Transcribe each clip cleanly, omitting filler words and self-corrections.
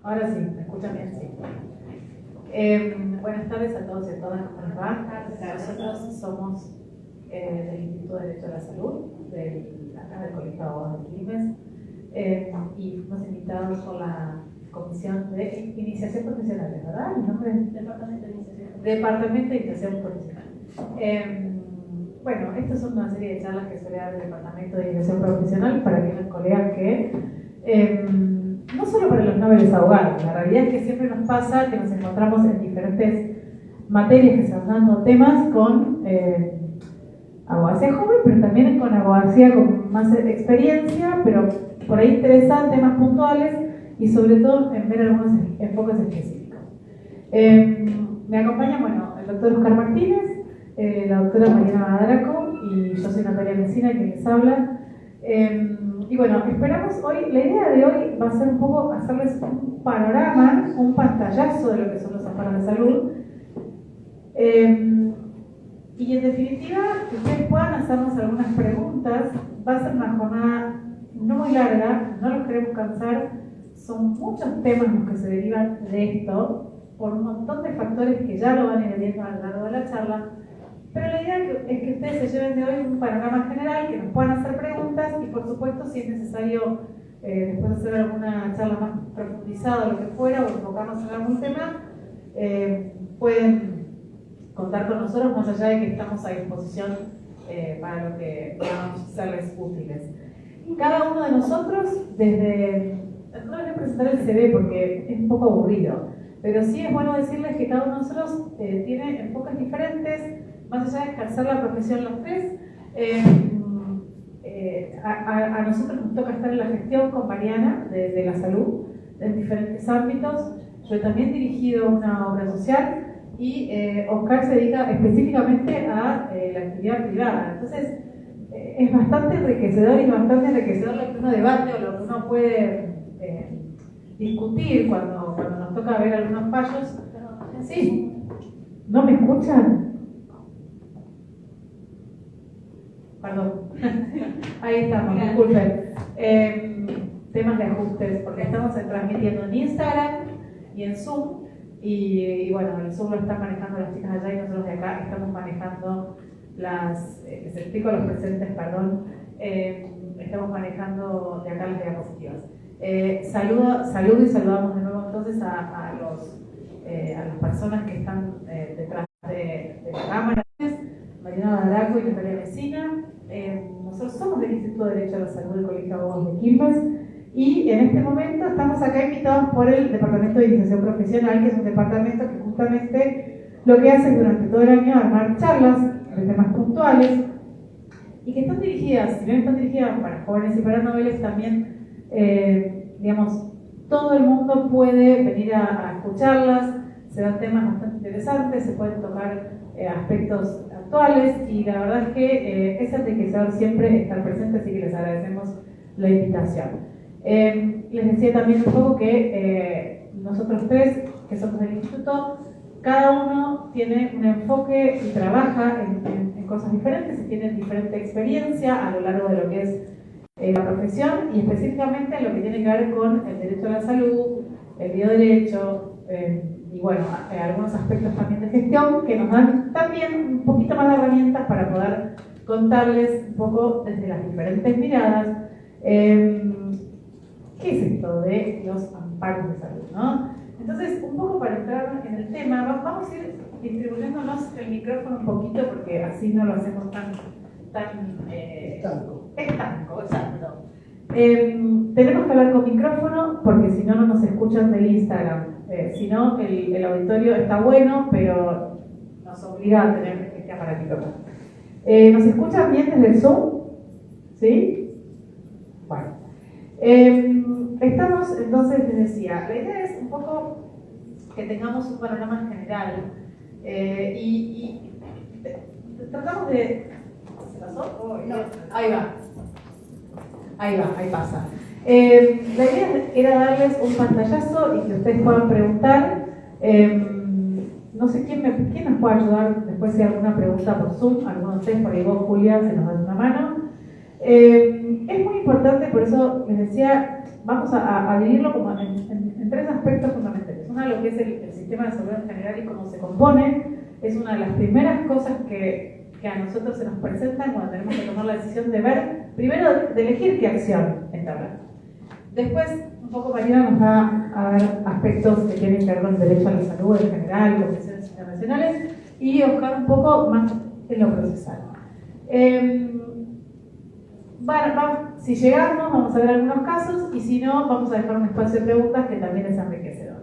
Ahora sí, ¿me escuchan bien? Sí. Buenas tardes a todos y a todas, ¿cómo les va? Nosotros somos del Instituto de Derecho a la Salud, acá del Colegio de Abogados de Quilmes, y fuimos invitados por la Comisión de Iniciación Profesional, ¿verdad? ¿El nombre es? Departamento de Iniciación Profesional. Bueno, estas son una serie de charlas que suele dar el Departamento de Iniciación Profesional para aquellos colegas que no solo para los nobles abogados, la realidad es que siempre nos pasa que nos encontramos en diferentes materias que están dando temas con abogacía joven, pero también con abogacía con más experiencia, pero por ahí interesan temas puntuales y sobre todo en ver algunos enfoques específicos. Me acompaña, bueno, el doctor Oscar Martínez, la doctora Mariana Badraco y yo soy Natalia Messina, quien les habla. Y bueno, esperamos hoy, la idea de hoy va a ser un poco hacerles un panorama, un pantallazo de lo que son los amparos de salud. Y en definitiva, que ustedes puedan hacernos algunas preguntas. Va a ser una jornada no muy larga, no los queremos cansar. Son muchos temas los que se derivan de esto, por un montón de factores que ya lo van a ir viendo a lo largo de la charla. Pero la idea es que ustedes se lleven de hoy un panorama general, que nos puedan hacer preguntas y por supuesto si es necesario después hacer alguna charla más profundizada o lo que fuera, o enfocarnos en algún tema, pueden contar con nosotros más allá de que estamos a disposición para lo que podamos serles útiles. Cada uno de nosotros, no les voy a presentar el CV porque es un poco aburrido, pero sí es bueno decirles que cada uno de nosotros tiene enfoques diferentes. Más allá de ejercer la profesión los tres, a nosotros nos toca estar en la gestión con Mariana de la salud en diferentes ámbitos. Yo también he dirigido una obra social y Oscar se dedica específicamente a la actividad privada. Entonces es bastante enriquecedor y bastante enriquecedor lo que uno debate o lo que uno puede discutir cuando nos toca ver algunos fallos. Sí, ¿no me escuchan? Perdón, ahí estamos, disculpen. Temas de ajustes, porque estamos transmitiendo en Instagram y en Zoom, y bueno, el Zoom lo están manejando las chicas allá y nosotros de acá estamos manejando les explico a los presentes, perdón, estamos manejando de acá las diapositivas. Saludo y saludamos de nuevo entonces a las personas que están detrás de la cámara. Mariana Badraco y Natalia Messina. Nosotros somos del Instituto de Derecho a la Salud del Colegio de Abogados de Quilmes y en este momento estamos acá invitados por el Departamento de Iniciación Profesional, que es un departamento que justamente lo que hace durante todo el año armar charlas de temas puntuales y que están dirigidas, si bien están dirigidas para jóvenes y para noveles, también, digamos, todo el mundo puede venir a escucharlas, se dan temas bastante interesantes, se pueden tocar aspectos actuales y la verdad es que es enriquecedor siempre estar presente, así que les agradecemos la invitación. Les decía también un poco que nosotros tres, que somos del instituto, cada uno tiene un enfoque y trabaja en cosas diferentes y tiene diferente experiencia a lo largo de lo que es la profesión y específicamente en lo que tiene que ver con el derecho a la salud, el bioderecho, y bueno, algunos aspectos también de gestión que nos dan también un poquito más de herramientas para poder contarles un poco desde las diferentes miradas qué es esto de los amparos de salud, ¿no? Entonces, un poco para entrar en el tema, vamos a ir distribuyéndonos el micrófono un poquito porque así no lo hacemos tan estanco, exacto. Tenemos que hablar con micrófono porque si no, no nos escuchan del Instagram. Si no, el auditorio está bueno, pero nos obliga a tener este aparatito acá. ¿Nos escuchan bien desde el Zoom? ¿Sí? Bueno. Estamos, entonces, les decía, la idea es un poco que tengamos un panorama general y tratamos de... ¿Se pasó? Oh, no. Ahí pasa. La idea era darles un pantallazo y que ustedes puedan preguntar. No sé quién nos puede ayudar después si hay alguna pregunta por Zoom, alguno de ustedes, por ahí vos, Julia, se nos da una mano. Es muy importante, por eso les decía, vamos a dividirlo como en en tres aspectos fundamentales. Una, lo que es el sistema de salud en general y cómo se compone, es una de las primeras cosas que a nosotros se nos presentan cuando tenemos que tomar la decisión de ver, primero de elegir qué acción entablar. Después, un poco Mariana nos va a ver aspectos que tienen que ver con el derecho a la salud en general, convenciones internacionales, y Oscar un poco más en lo procesal. Si llegamos, vamos a ver algunos casos, y si no, vamos a dejar un espacio de preguntas que también es enriquecedor.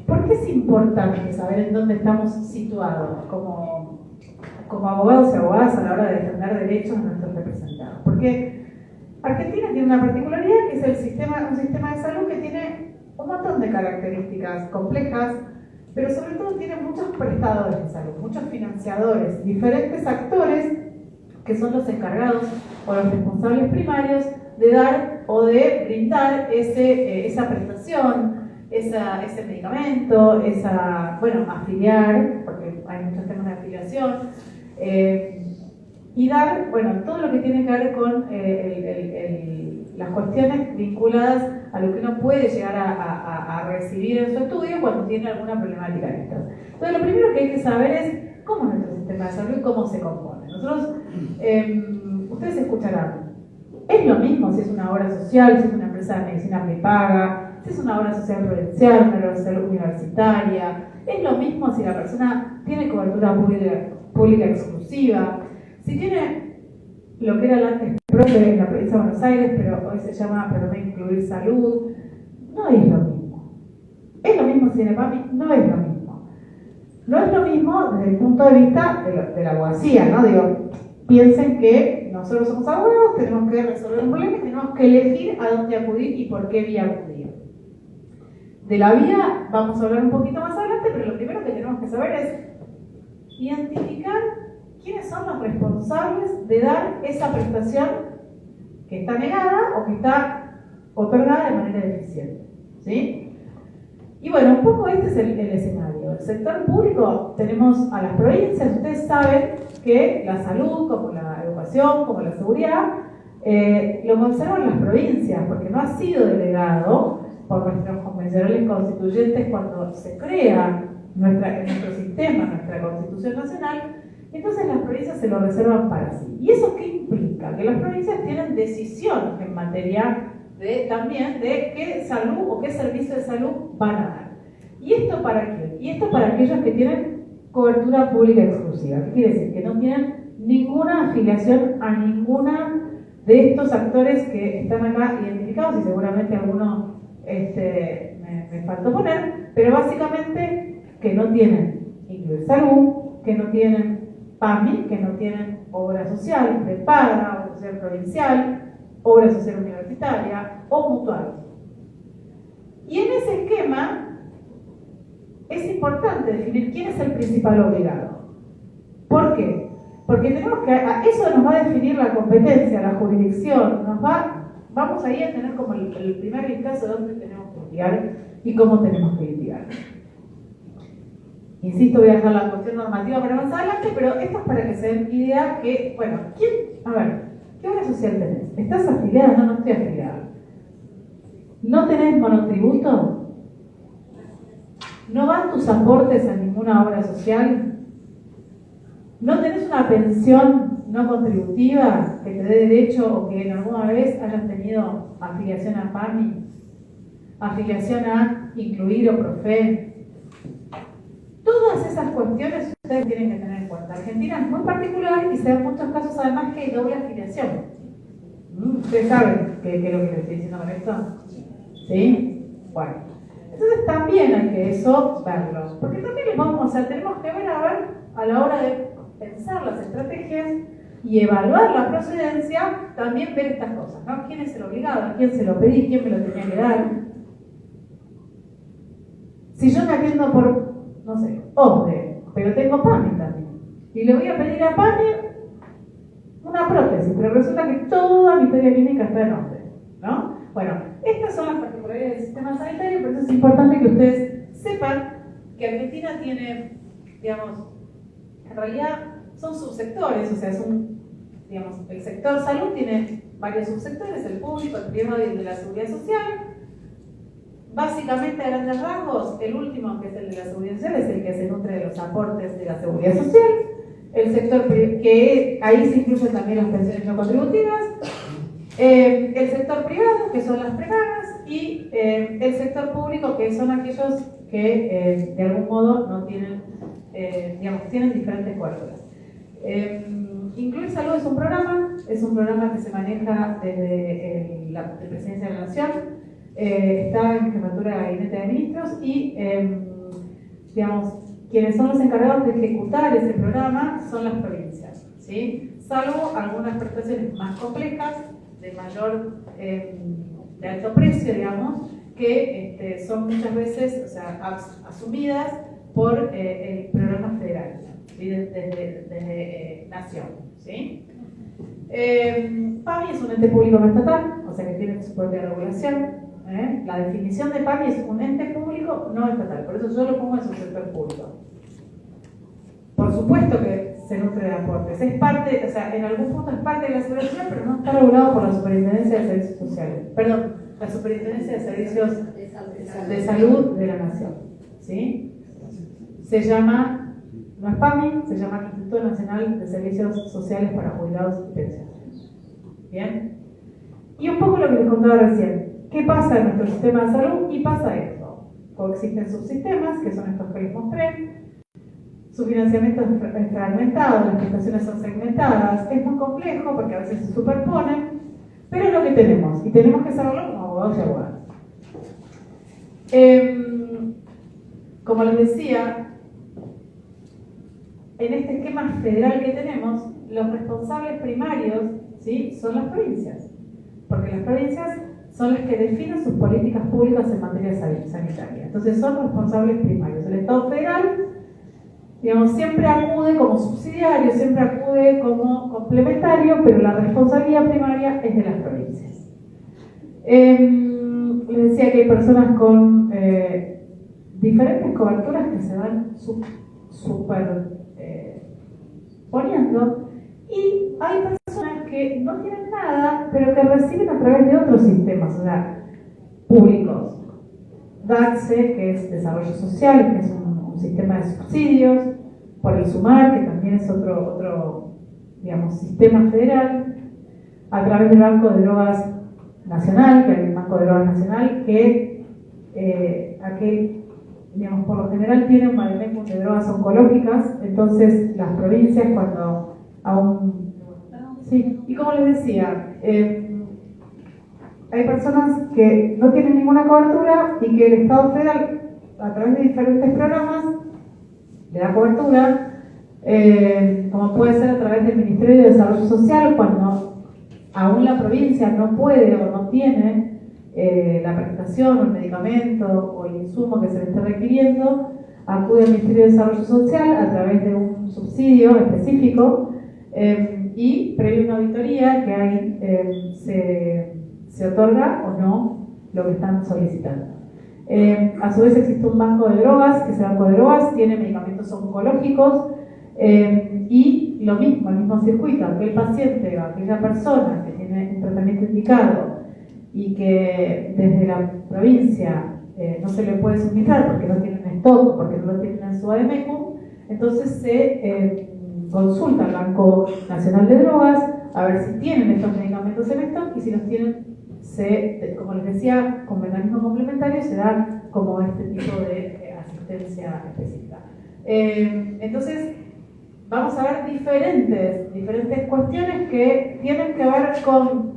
¿Por qué es importante saber en dónde estamos situados como abogados y abogadas a la hora de defender derechos de nuestros representados? Porque Argentina tiene una particularidad que es un sistema de salud que tiene un montón de características complejas, pero sobre todo tiene muchos prestadores de salud, muchos financiadores, diferentes actores que son los encargados o los responsables primarios de dar o de brindar esa prestación, ese medicamento, afiliar, porque hay muchos temas de afiliación, y dar, todo lo que tiene que ver con las cuestiones vinculadas a lo que uno puede llegar a recibir en su estudio cuando tiene alguna problemática de estas. Entonces, lo primero que hay que saber es cómo es nuestro sistema de salud y cómo se compone. Nosotros, ustedes escucharán, es lo mismo si es una obra social, si es una empresa de medicina prepaga, si es una obra social provincial, una obra social universitaria, es lo mismo si la persona tiene cobertura pública exclusiva, si tiene lo que era antes PROPE en la provincia de Buenos Aires, pero hoy se llama Permite Incluir Salud, no es lo mismo. Es lo mismo si tiene PAMI, no es lo mismo. No es lo mismo desde el punto de vista de la abogacía, ¿no? Digo, piensen que nosotros somos abogados, tenemos que resolver un problema y tenemos que elegir a dónde acudir y por qué vía acudir. De la vía vamos a hablar un poquito más adelante, pero lo primero que tenemos que saber es identificar quiénes son los responsables de dar esa prestación que está negada o que está otorgada de manera deficiente, ¿sí? Y un poco este es el escenario. El sector público tenemos a las provincias. Ustedes saben que la salud, como la educación, como la seguridad, lo conservan las provincias, porque no ha sido delegado por nuestros convencionales constituyentes cuando se crea nuestro sistema, nuestra Constitución Nacional. Entonces las provincias se lo reservan para sí. ¿Y eso qué implica? Que las provincias tienen decisión en materia también de qué salud o qué servicio de salud van a dar. ¿Y esto para qué? Y esto para aquellos que tienen cobertura pública exclusiva. ¿Qué quiere decir? Que no tienen ninguna afiliación a ninguna de estos actores que están acá identificados, y seguramente alguno me faltó poner, pero básicamente que no tienen Incluir Salud, que no tienen PAMI, que no tienen obra social prepaga, obra social provincial, obra social universitaria o mutual. Y en ese esquema es importante definir quién es el principal obligado. ¿Por qué? Porque tenemos que, eso nos va a definir la competencia, la jurisdicción, vamos ahí a tener como el primer vistazo de dónde tenemos que litigar y cómo tenemos que litigar. Insisto, voy a dejar la cuestión normativa para más adelante, pero esto es para que se den idea que, ¿qué obra social tenés? ¿Estás afiliada? No estoy afiliada. ¿No tenés monotributo? ¿No van tus aportes a ninguna obra social? ¿No tenés una pensión no contributiva que te dé derecho o que en alguna vez hayas tenido afiliación a PAMI? ¿Afiliación a Incluir o PROFE? Todas esas cuestiones ustedes tienen que tener en cuenta. Argentina es muy particular y se dan muchos casos además que hay doble afiliación. ¿Ustedes saben qué es lo que les estoy diciendo con esto? ¿Sí? Bueno. Entonces también hay que verlo. Porque también tenemos que ver a la hora de pensar las estrategias y evaluar la procedencia, también ver estas cosas, ¿no? ¿Quién es el obligado? ¿A quién se lo pedí? ¿Quién me lo tenía que dar? Si yo me atiendo por OSDE, pero tengo PAMI también, y le voy a pedir a PAMI una prótesis, pero resulta que toda mi historia clínica está en OSDE, ¿no? Estas son las particularidades del sistema sanitario, por eso es importante que ustedes sepan que Argentina tiene, en realidad son subsectores, o sea, es digamos, el sector salud tiene varios subsectores, el público, el privado y el de la seguridad social. Básicamente, a grandes rasgos, el último, que es el de la seguridad social, es el que se nutre de los aportes de la seguridad social. El sector que ahí se incluyen también las pensiones no contributivas. El sector privado, que son las prepagas, y el sector público, que son aquellos que de algún modo no tienen, digamos, tienen diferentes coberturas. Incluir Salud es un programa que se maneja desde la Presidencia de la Nación, está en jefatura de Gabinete de Ministros y, digamos, quienes son los encargados de ejecutar ese programa son las provincias, ¿sí? Salvo algunas prestaciones más complejas, de mayor, de alto precio, digamos, que son muchas veces, o sea, asumidas por el programa federal, ¿sí? desde Nación, ¿sí? PAMI es un ente público no estatal, o sea que tiene su propia regulación. La definición de PAMI es un ente público no estatal, por eso yo lo pongo en su sector público. Por supuesto que se nutre de aportes, es parte, o sea, en algún punto es parte de la seguridad social, pero no está regulado por la Superintendencia de Servicios Sociales. Perdón, la Superintendencia de Servicios de Salud de la Nación, ¿sí? Se llama, no es PAMI, se llama Instituto Nacional de Servicios Sociales para Jubilados y Pensionados. ¿Bien? Y un poco lo que les contaba recién. ¿Qué pasa en nuestro sistema de salud? Y pasa esto. Coexisten subsistemas, que son estos que les mostré. Su financiamiento es fragmentado, las prestaciones son segmentadas. Es muy complejo porque a veces se superponen, pero es lo que tenemos. Y tenemos que saberlo como abogados y abogadas. Como les decía, en este esquema federal que tenemos, los responsables primarios, ¿sí?, son las provincias. Porque las provincias son las que definen sus políticas públicas en materia sanitaria. Entonces son responsables primarios. El Estado federal, digamos, siempre acude como subsidiario, siempre acude como complementario, pero la responsabilidad primaria es de las provincias. Les decía que hay personas con diferentes coberturas que se van superponiendo, y hay personas que no tienen nada, pero que reciben a través de otros sistemas, o sea, públicos. DATSE, que es Desarrollo Social, que es un sistema de subsidios, por el SUMAR, que también es otro digamos, sistema federal, a través del Banco de Drogas Nacional, que hay un Banco de Drogas Nacional, que digamos, por lo general tiene un manejo de drogas oncológicas. Entonces las provincias, cuando aún... Sí, y como les decía, hay personas que no tienen ninguna cobertura y que el Estado federal, a través de diferentes programas, le da cobertura, como puede ser a través del Ministerio de Desarrollo Social, cuando aún la provincia no puede o no tiene la prestación o el medicamento o el insumo que se le esté requiriendo, acude al Ministerio de Desarrollo Social a través de un subsidio específico, y previa una auditoría que ahí se otorga o no lo que están solicitando. A su vez existe un banco de drogas, que ese banco de drogas tiene medicamentos oncológicos, y lo mismo, el mismo circuito. Aquel paciente o aquella persona que tiene un tratamiento indicado y que desde la provincia no se le puede suministrar porque no tienen stock, porque no lo tienen en su ADMECU, entonces se consulta al Banco Nacional de Drogas a ver si tienen estos medicamentos en stock, y si los tienen, como les decía, con mecanismo complementario se da como este tipo de asistencia específica. Entonces, vamos a ver diferentes cuestiones que tienen que ver con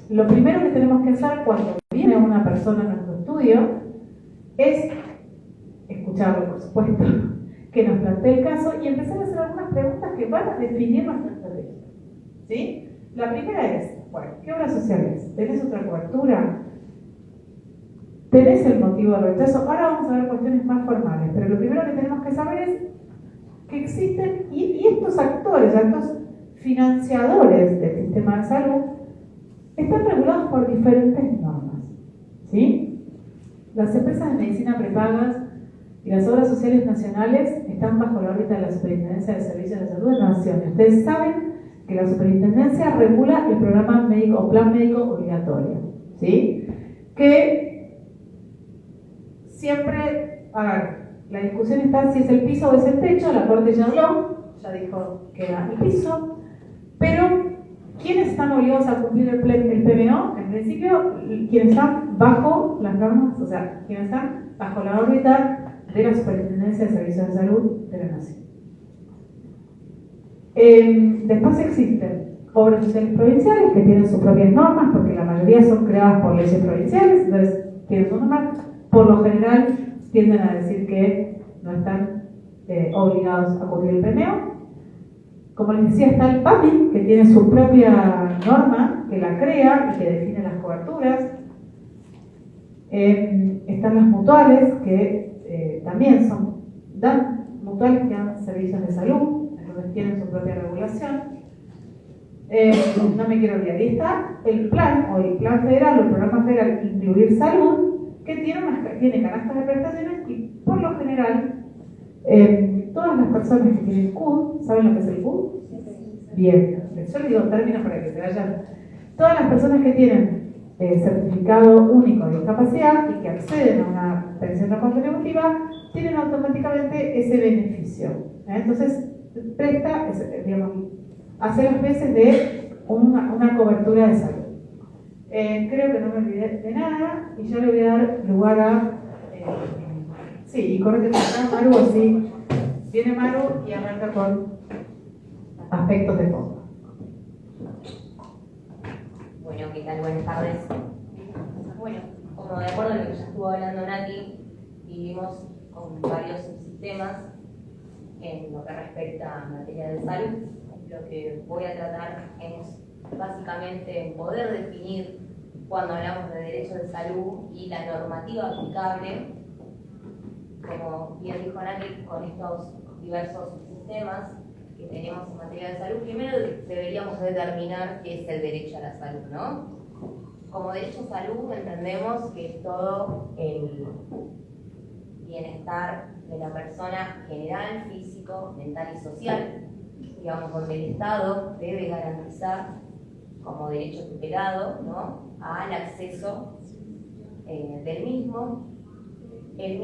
lo primero que tenemos que hacer cuando viene una persona a nuestro estudio, es escucharlo, por supuesto, que nos plantee el caso y empezar a hacer algunas preguntas que van a definir nuestra estrategia. ¿Sí? La primera es, bueno, ¿qué obra social es? ¿Tenés otra cobertura? ¿Tenés el motivo de rechazo? Ahora vamos a ver cuestiones más formales, pero lo primero que tenemos que saber es que existen, y estos actores, estos financiadores del sistema de salud, están regulados por diferentes normas. ¿Sí? Las empresas de medicina prepagas y las obras sociales nacionales están bajo la órbita de la Superintendencia de Servicios de Salud de la Nación. Ustedes saben que la superintendencia regula el programa médico o plan médico obligatorio, ¿sí? Que siempre, a ver, la discusión está si es el piso o es el techo. La Corte ya habló, ya dijo que era el piso, pero ¿quiénes están obligados a cumplir el PMO? En principio, quienes están bajo las normas, o sea, quienes están bajo la órbita de la Superintendencia de Servicios de Salud de la Nación. Después existen obras sociales provinciales que tienen sus propias normas, porque la mayoría son creadas por leyes provinciales, entonces tienen sus normas. Por lo general tienden a decir que no están obligados a cumplir el PMO. Como les decía, está el PAMI, que tiene su propia norma, que la crea y que define las coberturas. Están las mutuales, que también dan mutuales que dan servicios de salud, entonces tienen su propia regulación. No me quiero olvidar, y está el plan, o el plan federal, o el programa federal Incluir Salud, que tiene canastas de prestaciones y, por lo general, todas las personas que tienen CUD, ¿saben lo que es el CUD? Bien, yo les digo términos para que se vayan. Todas las personas que tienen certificado único de discapacidad y que acceden a una pensión no contributiva tienen automáticamente ese beneficio. Entonces, presta, digamos, hace las veces de una cobertura de salud. Creo que no me olvidé de nada y ya le voy a dar lugar a. Sí, y corre acá, Maru, así. Viene Maru y arranca con aspectos de fondo. Bueno, ¿qué tal? Buenas tardes. Bueno, como de acuerdo a lo que ya estuvo hablando Nati, vivimos con varios subsistemas en lo que respecta a materia de salud. Lo que voy a tratar es básicamente poder definir cuando hablamos de derechos de salud y la normativa aplicable, como bien dijo Nati, con estos diversos sistemas que tenemos en materia de salud. Primero deberíamos determinar qué es el derecho a la salud, ¿no? Como derecho a salud entendemos que es todo el bienestar de la persona general, físico, mental y social, digamos, donde el Estado debe garantizar como derecho tutelado, ¿no?, al acceso del mismo. El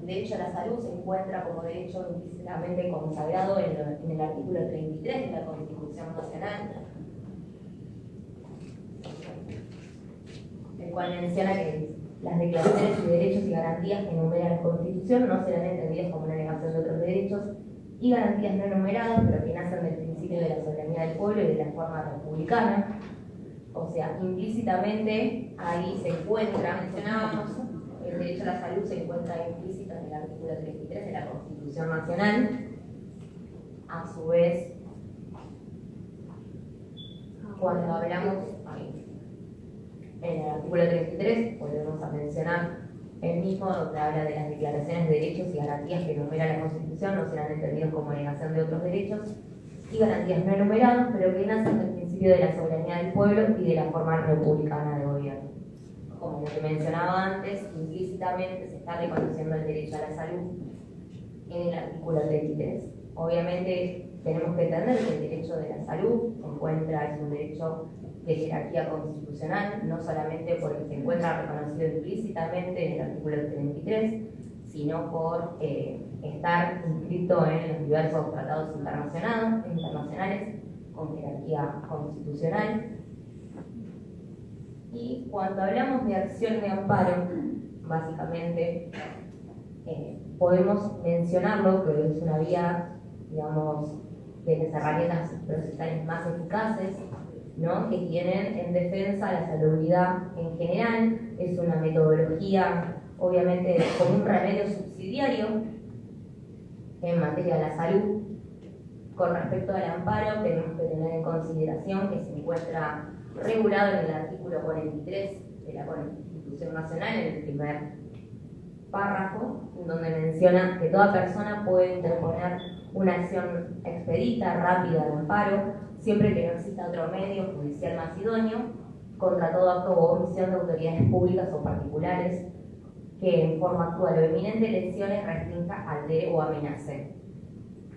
derecho a la salud se encuentra como derecho implícitamente consagrado en el artículo 33 de la Constitución Nacional, el cual menciona que las declaraciones y derechos y garantías que enumera la Constitución no serán entendidas como una negación de otros derechos y garantías no enumeradas, pero que nacen del principio de la soberanía del pueblo y de la forma republicana. O sea, implícitamente ahí se encuentra, mencionábamos, el derecho a la salud se encuentra implícito en el artículo 33 de la Constitución Nacional. A su vez, cuando hablamos en el artículo 33, volvemos a mencionar el mismo, donde habla de las declaraciones de derechos y garantías que enumera la Constitución, no serán entendidos como negación de otros derechos, y garantías no enumeradas, pero que nacen del principio de la soberanía del pueblo y de la forma republicana de gobierno. Como lo que mencionaba antes, implícitamente se está reconociendo el derecho a la salud en el artículo 33. Obviamente tenemos que entender que el derecho de la salud es un derecho de jerarquía constitucional, no solamente porque se encuentra reconocido implícitamente en el artículo 33, sino por estar inscrito en los diversos tratados internacionales con jerarquía constitucional. Y cuando hablamos de acción de amparo, básicamente podemos mencionarlo, que es una vía, digamos, de las herramientas procesales más eficaces, ¿no?, que tienen en defensa la salubridad en general. Es una metodología, obviamente, como un remedio subsidiario en materia de la salud. Con respecto al amparo, tenemos que tener en consideración que se encuentra regulado en el artículo 43 de la Constitución Nacional, en el primer párrafo, donde menciona que toda persona puede interponer una acción expedita, rápida de amparo, siempre que no exista otro medio judicial más idóneo, contra todo acto o omisión de autoridades públicas o particulares que en forma actual o eminente lesiones, restrinja, altere o amenace.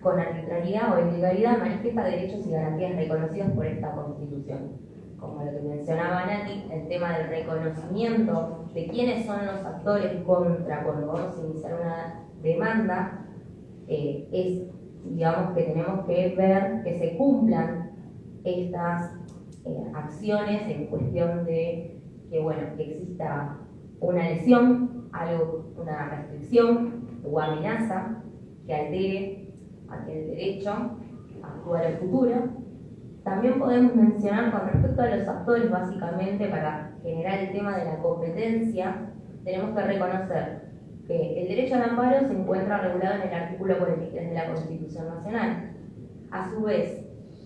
con arbitrariedad o ilegalidad manifiesta derechos y garantías reconocidos por esta Constitución. Como lo que mencionaba Nati, el tema del reconocimiento de quiénes son los actores contra cuando vamos a iniciar una demanda, es, digamos, que tenemos que ver que se cumplan estas acciones en cuestión de que, bueno, que exista una lesión, una restricción o amenaza que altere aquel derecho a actuar en el futuro. También podemos mencionar con respecto a los actores, básicamente para generar el tema de la competencia, tenemos que reconocer que el derecho al amparo se encuentra regulado en el artículo 43 de la Constitución Nacional. A su vez,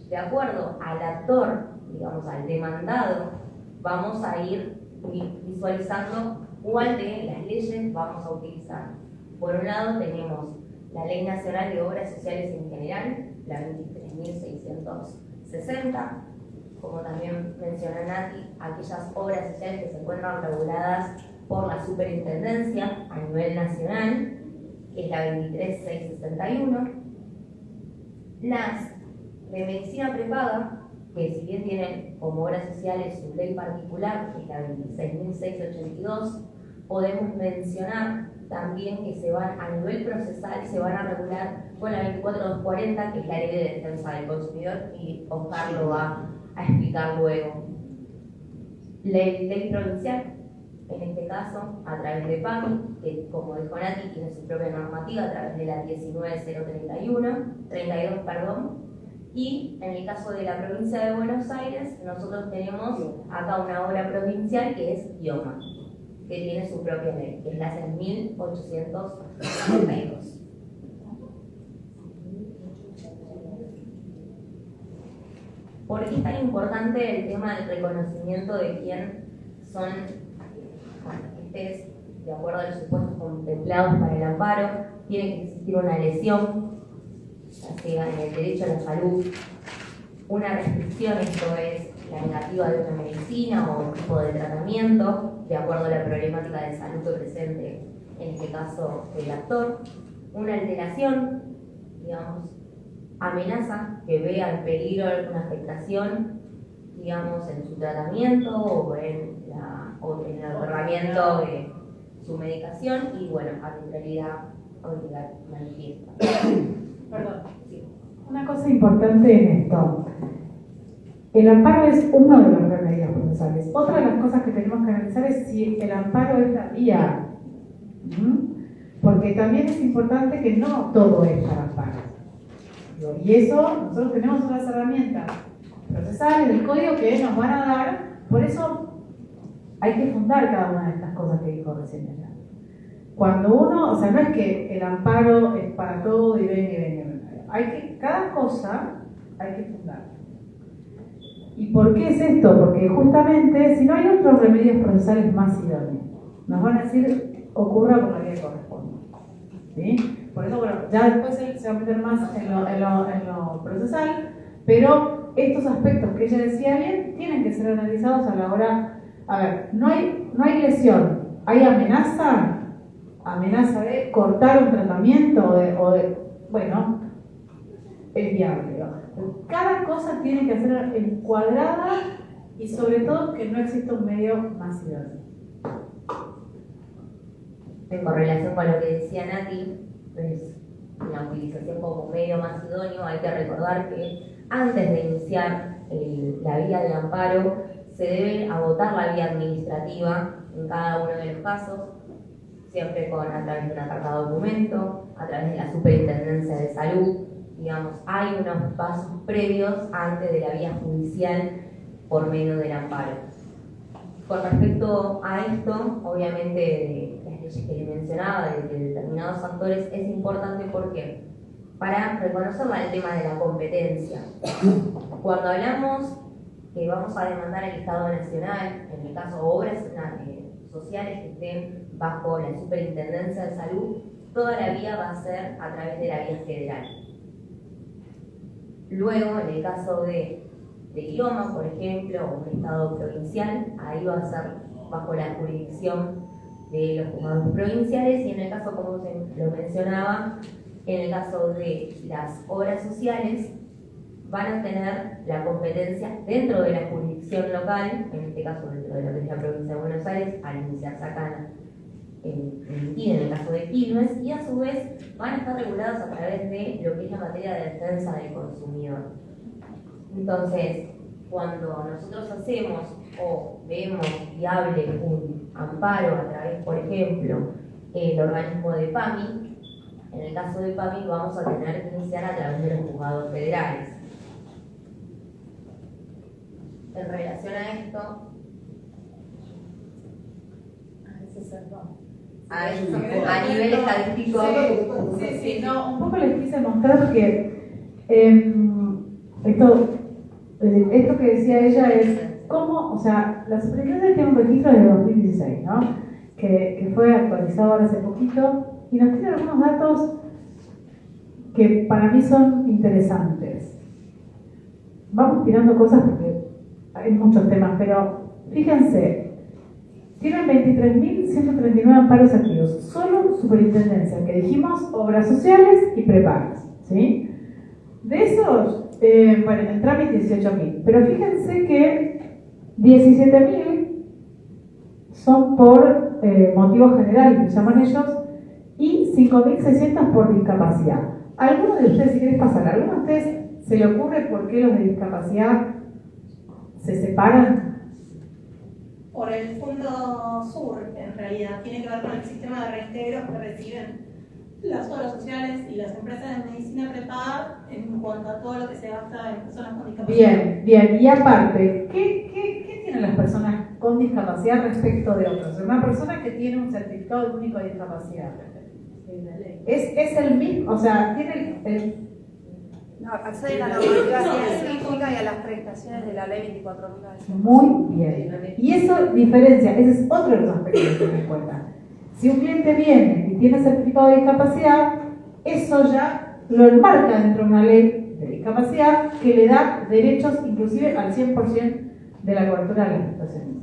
de acuerdo al actor, digamos al demandado, vamos a ir visualizando cuál de las leyes vamos a utilizar. Por un lado tenemos la Ley Nacional de Obras Sociales en general, la 23.660, como también mencionó Nati, aquellas obras sociales que se encuentran reguladas por la Superintendencia a nivel nacional, que es la 23.661. Las de medicina prepaga, que si bien tienen como obras sociales su ley particular, que es la 26.682, podemos mencionar también que se van a nivel procesal, se van a regular con la 24.240, que es la ley de defensa del consumidor, y Oscar lo va a explicar luego. Ley provincial, en este caso, a través de PAMI, que como dijo Nati, tiene su propia normativa a través de la 19.032, y en el caso de la provincia de Buenos Aires, nosotros tenemos acá una obra provincial que es IOMA, que tiene su propia ley, que es la 6.862. ¿Por qué es tan importante el tema del reconocimiento de quién son agentes de acuerdo a los supuestos contemplados para el amparo? Tiene que existir una lesión, ya sea en el derecho a la salud, una restricción, esto es la negativa de una medicina o un tipo de tratamiento, de acuerdo a la problemática de salud que presente, en este caso, el actor, una alteración, digamos, amenaza que vea el peligro de alguna afectación, digamos, en su tratamiento o en el otorgamiento de su medicación, y bueno, arbitrariedad manifiesta. Perdón. Sí. Una cosa importante en esto. El amparo es uno de los remedios procesales. Otra de las cosas que tenemos que analizar es si el amparo es la vía. Porque también es importante que no todo es para amparo. Y eso, nosotros tenemos unas herramientas procesales del código que nos van a dar, por eso hay que fundar cada una de estas cosas que dijo recién ella. Cuando uno, o sea, no es que el amparo es para todo y venga. Cada cosa hay que fundar. ¿Y por qué es esto? Porque justamente, si no hay otros remedios procesales más idóneos, nos van a decir, ocurra por la vía que corresponde. ¿Sí? Por eso, bueno, ya después él se va a meter más en lo procesal, pero estos aspectos que ella decía bien, tienen que ser analizados a la hora. A ver, no hay lesión, hay amenaza de cortar un tratamiento bueno, es viable. Cada cosa tiene que ser encuadrada y sobre todo que no exista un medio más idóneo. En correlación con lo que decía Nati, pues, la utilización como medio más idóneo, hay que recordar que antes de iniciar la vía de amparo se debe agotar la vía administrativa en cada uno de los casos, siempre a través de una carta de documento, a través de la Superintendencia de Salud. Digamos, hay unos pasos previos antes de la vía judicial por medio del amparo. Con respecto a esto, obviamente, de las leyes que le mencionaba, de determinados actores, es importante porque para reconocer el tema de la competencia. Cuando hablamos que vamos a demandar al Estado Nacional, en el caso de obras sociales que estén bajo la Superintendencia de Salud, toda la vía va a ser a través de la vía federal. Luego, en el caso de IOMA, por ejemplo, o un estado provincial, ahí va a ser bajo la jurisdicción de los juzgados provinciales, y en el caso, como se lo mencionaba, En el caso de las obras sociales, van a tener la competencia dentro de la jurisdicción local, en este caso dentro de lo que es la provincia de Buenos Aires, al iniciarse acá en el caso de Quilmes, y a su vez van a estar regulados a través de lo que es la materia de defensa del consumidor. Entonces, cuando nosotros hacemos o vemos viable un amparo a través, por ejemplo, el organismo de PAMI, en el caso de PAMI vamos a tener que iniciar a través de los juzgados federales. En relación a esto, a nivel estadístico, sí, no, un poco les quise mostrar que esto que decía ella es cómo, o sea, la Superintendencia tiene un registro de 2016, ¿no? Que fue actualizado ahora hace poquito y nos tiene algunos datos que para mí son interesantes. Vamos tirando cosas porque hay muchos temas, pero fíjense, tienen 23.139 amparos activos, solo Superintendencia, que dijimos obras sociales y prepagas, ¿sí? De esos, bueno, en trámite 18.000, pero fíjense que 17.000 son por motivos generales, que llaman ellos, y 5.600 por discapacidad. ¿Alguno de ustedes, si querés pasar, alguno de ustedes se le ocurre por qué los de discapacidad se separan? Por el Fondo Sur, en realidad, tiene que ver con el sistema de reintegros que reciben las obras sociales y las empresas de medicina prepaga en cuanto a todo lo que se gasta en personas con discapacidad. Bien, bien. Y aparte, ¿qué tienen las personas con discapacidad respecto de otros? Una persona que tiene un certificado único de discapacidad. Es el mismo, o sea, tiene el No, accede a la normativa científica y a las prestaciones de la ley 24.000. Muy bien. Y eso diferencia, ese es otro de los aspectos que tener en cuenta. Si un cliente viene y tiene certificado de discapacidad, eso ya lo enmarca dentro de una ley de discapacidad que le da derechos inclusive al 100% de la cobertura de las prestaciones.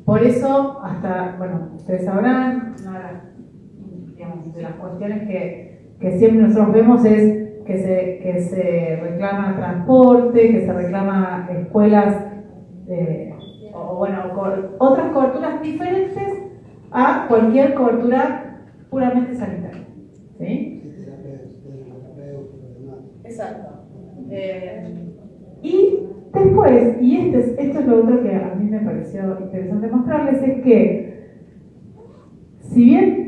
Por eso, hasta, bueno, ustedes sabrán, una de las cuestiones que siempre nosotros vemos es que se reclama transporte, que se reclama escuelas, o bueno, otras coberturas diferentes a cualquier cobertura puramente sanitaria. ¿Sí? Exacto. Y después, y esto es lo otro que a mí me pareció interesante mostrarles, es que si bien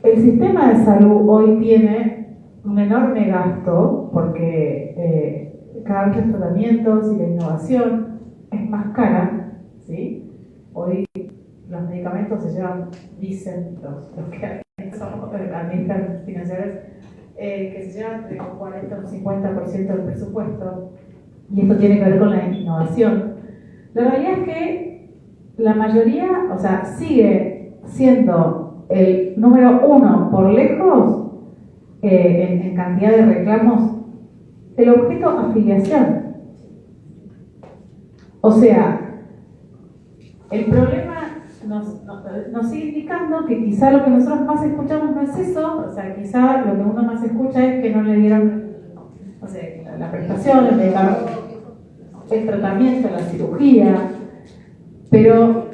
el sistema de salud hoy tiene un enorme gasto, porque cada vez los tratamientos y la innovación es más cara, ¿sí? Hoy los medicamentos se llevan, dicen los que administran financieros, que se llevan entre un 40 o un 50% del presupuesto, y esto tiene que ver con la innovación. La realidad es que la mayoría, o sea, sigue siendo el número uno por lejos en cantidad de reclamos el objeto afiliación. O sea, el problema nos sigue indicando que quizá lo que nosotros más escuchamos no es eso, o sea, quizá lo que uno más escucha es que no le dieron, o sea, la prestación, el tratamiento, la cirugía, pero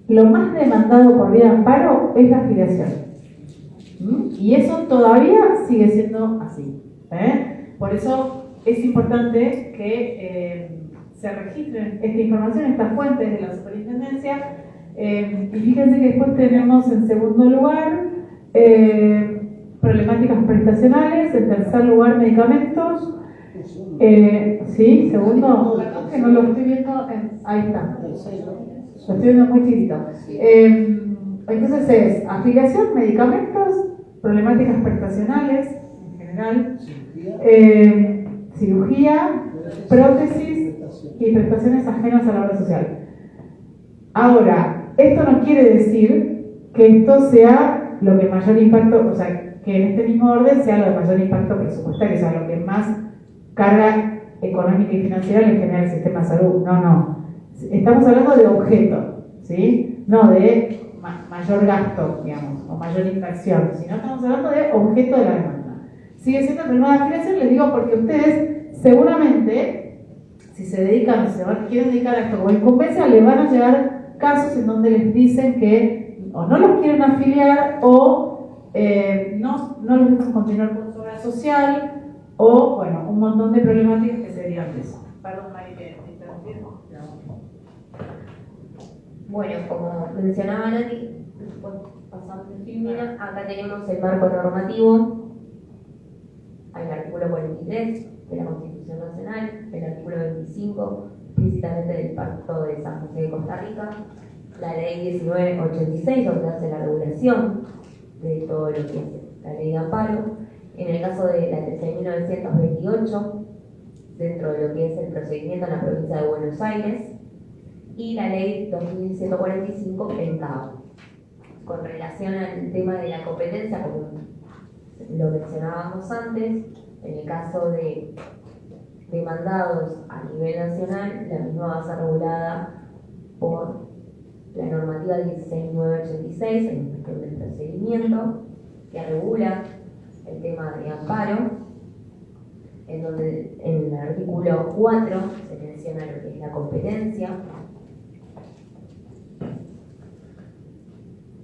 lo más demandado por vía de amparo es la afiliación. Y eso todavía sigue siendo así. Por eso es importante que se registren esta información, estas fuentes de la superintendencia. Y fíjense que después tenemos en segundo lugar problemáticas prestacionales, en tercer lugar medicamentos. Sí, segundo, perdón que no lo estoy viendo, ahí está, lo estoy viendo muy chiquito. Entonces es afiliación, medicamentos, problemáticas prestacionales en general, cirugía, prótesis y prestaciones ajenas a la obra social. Ahora, esto no quiere decir que esto sea lo que mayor impacto, o sea, que en este mismo orden sea lo de mayor impacto presupuestario, o sea, lo que más carga económica y financiera le genera el sistema de salud. No. Estamos hablando de objeto, ¿sí? No de mayor gasto, digamos, o mayor inversión, sino estamos hablando de objeto de la demanda. sigue siendo el problema de afiliación, les digo porque ustedes seguramente, si se dedican, quieren dedicar a esto como incumbencia, les van a llegar casos en donde les dicen que o no los quieren afiliar o no los dejan continuar con su obra social o, bueno, un montón de problemáticas que se derivan de eso. Perdón, Mari, que te interrumpí. Bueno, como mencionaba Nati, después pasamos a Jimena, acá tenemos el marco normativo, hay el artículo 43 de la Constitución Nacional, el artículo 25 explícitamente del Pacto de San José de Costa Rica, la ley 1986, donde hace la regulación de todo lo que es la ley de amparo, en el caso de la 13.928, dentro de lo que es el procedimiento en la provincia de Buenos Aires, y la ley 2145 en Cabo. Con relación al tema de la competencia, como lo mencionábamos antes, en el caso de demandados a nivel nacional, la misma va a ser regulada por la normativa 16986, en cuestión del procedimiento, que regula el tema de amparo, en donde en el artículo 4 se menciona lo que es la competencia.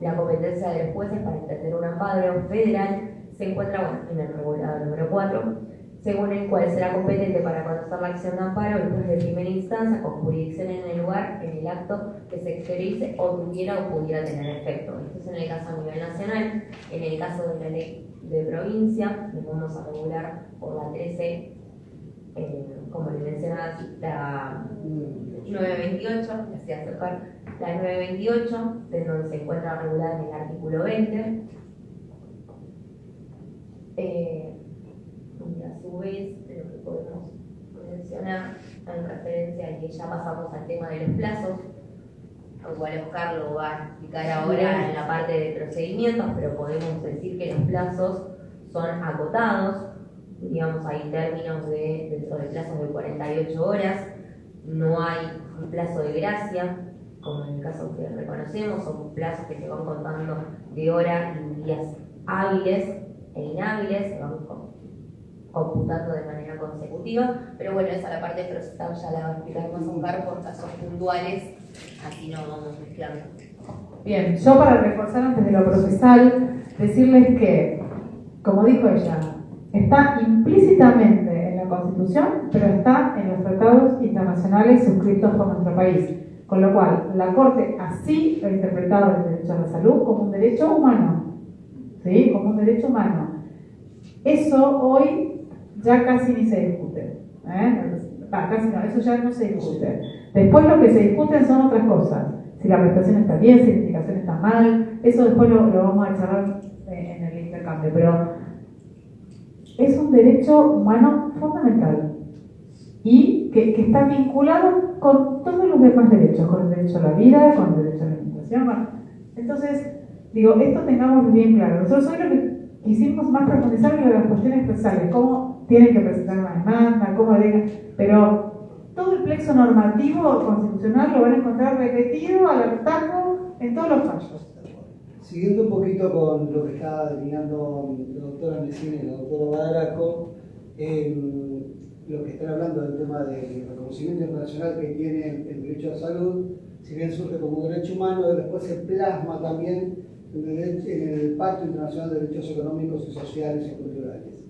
La competencia de los jueces para entender un amparo federal se encuentra en el regulador número 4, según el cual será competente para conocer la acción de amparo el juez de primera instancia con jurisdicción en el lugar, en el acto que se exteriorice o tuviera o pudiera tener efecto. Esto es en el caso a nivel nacional. En el caso de la ley de provincia, nos vamos a regular por la 13, como le mencionaba, la 928, le hacía acercar la 928, de donde se encuentra regulada en el artículo 20. Y a su vez, lo que podemos mencionar en referencia y ya pasamos al tema de los plazos, al cual Oscar lo va a explicar ahora en la parte de procedimientos, pero podemos decir que los plazos son acotados, digamos, hay términos dentro de plazos de 48 horas, no hay un plazo de gracia, como en el caso que reconocemos, son plazos que se van contando de horas y días hábiles e inhábiles, se van computando de manera consecutiva, pero bueno, esa la parte procesal ya la va a explicar más Oscar por casos puntuales, así no vamos mezclando. Bien, yo para reforzar antes de lo procesal, decirles que, como dijo ella, está implícitamente en la Constitución, pero está en los tratados internacionales suscritos por nuestro país. Con lo cual, la Corte así ha interpretado el derecho a la salud como un derecho humano. ¿Sí? Como un derecho humano. Eso hoy ya casi ni se discute. Casi no, eso ya no se discute. Después lo que se discuten son otras cosas. Si la prestación está bien, si la indicación está mal, eso después lo vamos a charlar en el intercambio. Pero es un derecho humano fundamental y que está vinculado con todos los demás derechos, con el derecho a la vida, con el derecho a la alimentación. Bueno, entonces, digo, esto tengamos bien claro. Nosotros hoy lo que quisimos más profundizar en las cuestiones procesales, cómo tienen que presentar una demanda, cómo deben, pero todo el plexo normativo constitucional lo van a encontrar repetido al hartazgo en todos los fallos. Siguiendo un poquito con lo que estaba delineando la doctora Mesina y la doctora Badraco, lo que están hablando del tema del reconocimiento internacional que tiene el derecho a salud, si bien surge como derecho humano, después se plasma también en el Pacto Internacional de Derechos Económicos y Sociales y Culturales.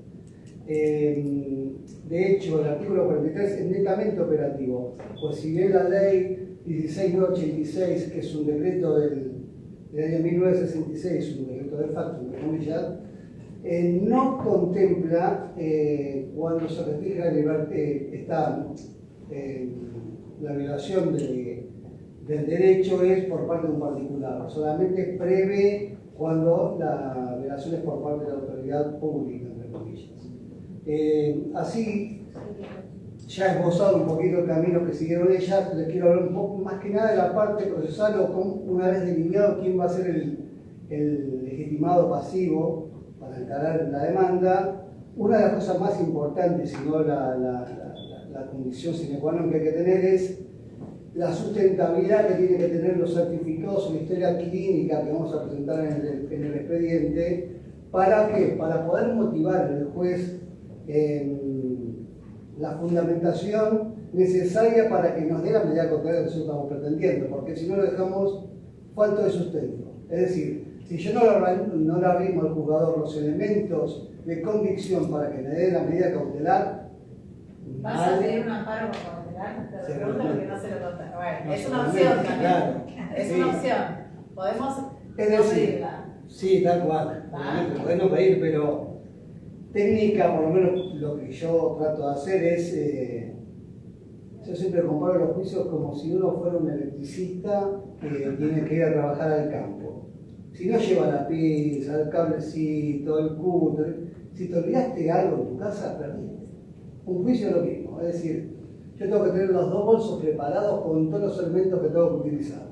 De hecho, el artículo 43 es netamente operativo, pues si bien la ley 16986, que es un decreto del año 1966, un decreto de facto, entre comillas, no contempla cuando se restringe la violación del derecho es por parte de un particular, solamente prevé cuando la violación es por parte de la autoridad pública, entre comillas. Así, ya he esbozado un poquito el camino que siguieron ellas, les quiero hablar un poco más que nada de la parte procesal o una vez delineado quién va a ser el legitimado pasivo para encarar la demanda. Una de las cosas más importantes, si no la condición sine qua non que hay que tener es la sustentabilidad que tienen que tener los certificados en la historia clínica que vamos a presentar en el expediente ¿Para qué? Para poder motivar al juez la fundamentación necesaria para que nos dé la medida cautelar que nosotros estamos pretendiendo, porque si no lo dejamos falto de sustento. Es decir, si yo no le arrimo al juzgador los elementos de convicción para que me dé la medida cautelar, ¿Vas a pedir un amparo por cautelar? Te pregunto porque no se lo contaron. Bueno, es una opción también. Claro. Es una opción. Podemos Es no decir, pedirla. sí, tal cual. Obviamente, podés no pedir, pero técnica, por lo menos lo que yo trato de hacer es, yo siempre comparo los juicios como si uno fuera un electricista que tiene que ir a trabajar al campo. Si no lleva la pinza, el cablecito, el cúter, si te olvidaste algo en tu casa, perdiste. Un juicio es lo mismo, es decir, yo tengo que tener los dos bolsos preparados con todos los elementos que tengo que utilizar.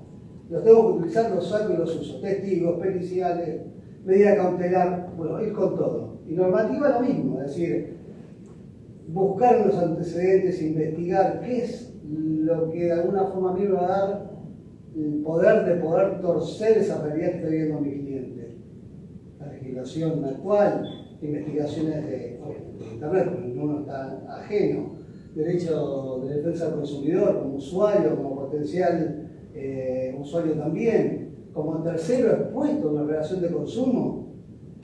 Los tengo que utilizar, los saco y los uso. Testigos, periciales, medida cautelar, bueno, ir con todo. Y normativa lo mismo, es decir, buscar los antecedentes, investigar qué es lo que de alguna forma a mí me va a dar el poder de poder torcer esa realidad que está viviendo mi cliente. La legislación actual, investigaciones de internet, porque uno está ajeno, derecho de defensa del consumidor como usuario, como potencial usuario también, como tercero expuesto en una relación de consumo.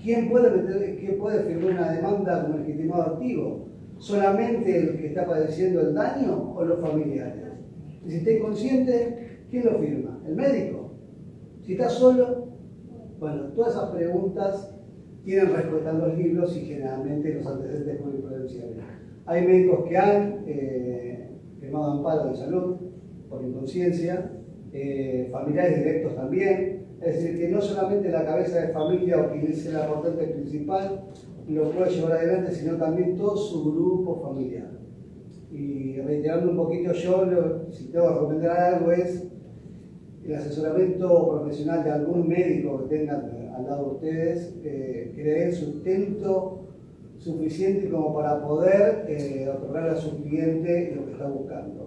¿Quién puede firmar una demanda como legitimado activo? ¿Solamente el que está padeciendo el daño o los familiares? Y si está inconsciente, ¿quién lo firma? ¿El médico? Si está solo, bueno, todas esas preguntas tienen respuesta en los libros y generalmente los antecedentes jurisprudenciales. Hay médicos que han firmado amparo de salud por inconsciencia, familiares directos también, es decir, que no solamente la cabeza de familia o quien es el aportante principal lo puede llevar adelante, sino también todo su grupo familiar. Y reiterando un poquito yo, si tengo que recomendar algo es el asesoramiento profesional de algún médico que tengan al lado de ustedes, que le den sustento suficiente como para poder otorgar a su cliente lo que está buscando.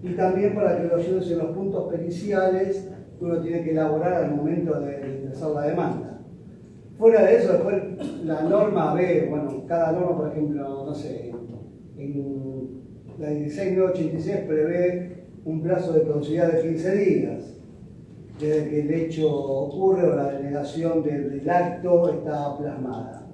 Y también para que lo ayuden en los puntos periciales que uno tiene que elaborar al momento de ingresar la demanda. Fuera de eso, después la norma ve, bueno, cada norma, por ejemplo, no sé, en la 16986 prevé un plazo de caducidad de 15 días, desde que el hecho ocurre o la denegación del acto está plasmada.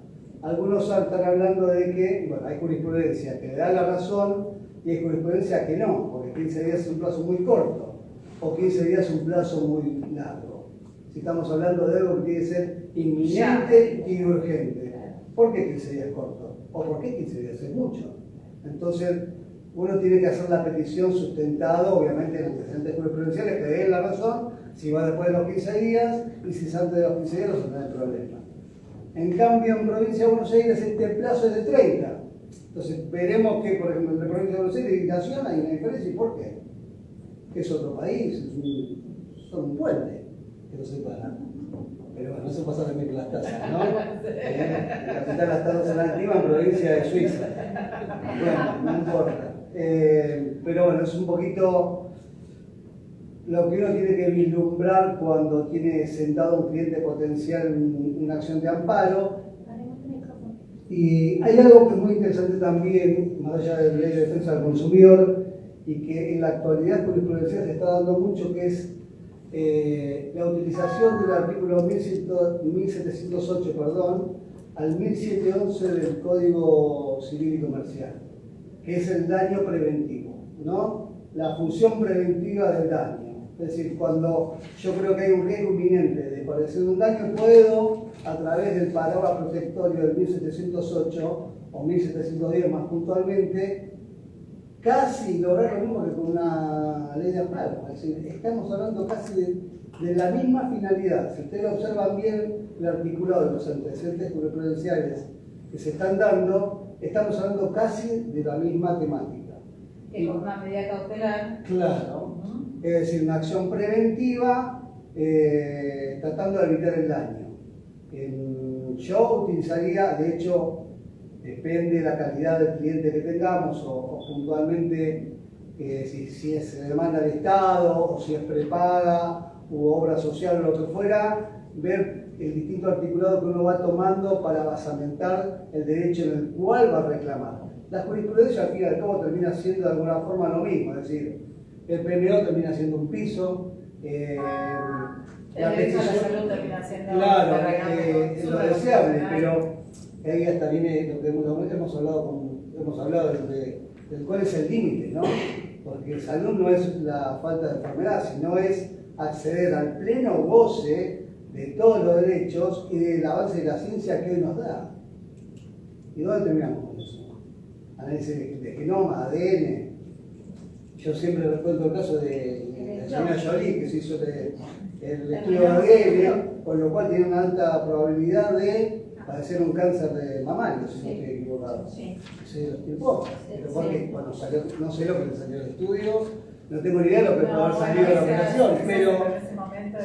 Algunos están hablando de que, bueno, hay jurisprudencia que le da la razón y hay jurisprudencia que no, porque 15 días es un plazo muy corto o 15 días es un plazo muy largo. Si estamos hablando de algo que tiene que ser inminente y urgente, ¿por qué 15 días es corto? ¿O por qué 15 días es mucho? Entonces, uno tiene que hacer la petición sustentado, obviamente, en antecedentes jurisprudenciales que den la razón, si va después de los 15 días y si es antes de los 15 días no hay problema. En cambio, en provincia de Buenos Aires este plazo es de 30. Entonces, veremos que, por ejemplo, en la provincia de Buenos Aires y Nación hay una diferencia. ¿Y por qué? Es otro país, son un puente que lo separan. Pero bueno, eso pasa también con las tasas, ¿no? La capital de las tasas en activa en provincia de Suiza. Bueno, no importa. Pero bueno, es un poquito lo que uno tiene que vislumbrar cuando tiene sentado un cliente potencial en una acción de amparo. Y hay algo que es muy interesante también, más allá de la ley de defensa del consumidor, y que en la actualidad jurisprudencial se está dando mucho, que es la utilización del artículo 1708 al 1711 del Código Civil y Comercial, que es el daño preventivo, ¿no? La función preventiva del daño. Es decir, cuando yo creo que hay un riesgo inminente de padecer un daño, puedo, a través del paraguas protectorio del 1708 o 1710 más puntualmente, casi lograr lo mismo que con una ley de amparo. Es decir, estamos hablando casi de la misma finalidad. Si ustedes observan bien el articulado de los antecedentes jurisprudenciales que se están dando, estamos hablando casi de la misma temática. Que con una medida cautelar. Claro. Es decir, una acción preventiva tratando de evitar el daño. Yo utilizaría, de hecho, depende de la calidad del cliente que tengamos o puntualmente si es demanda de Estado o si es prepaga u obra social o lo que fuera, ver el distinto articulado que uno va tomando para basamentar el derecho en el cual va a reclamar. La jurisprudencia al fin y al cabo termina siendo de alguna forma lo mismo, es decir, el PMO termina siendo un piso, el derecho a la salud termina siendo claro, es lo deseable, pero ahí hasta viene lo que hemos hablado de cuál es el límite, ¿no? Porque salud no es la falta de enfermedad, sino es acceder al pleno goce de todos los derechos y del avance de la ciencia que hoy nos da. ¿Y dónde terminamos con eso? Análisis de genoma, ADN. Yo siempre recuerdo el caso de la señora Jolie, que se hizo el estudio de ADN, con lo cual tiene una alta probabilidad de padecer un cáncer de mamario, si no estoy equivocado. Sí. Se lo explicó. Pero porque cuando salió, no sé lo que le salió el estudio, no tengo ni idea de lo que puede haber salido de la operación, pero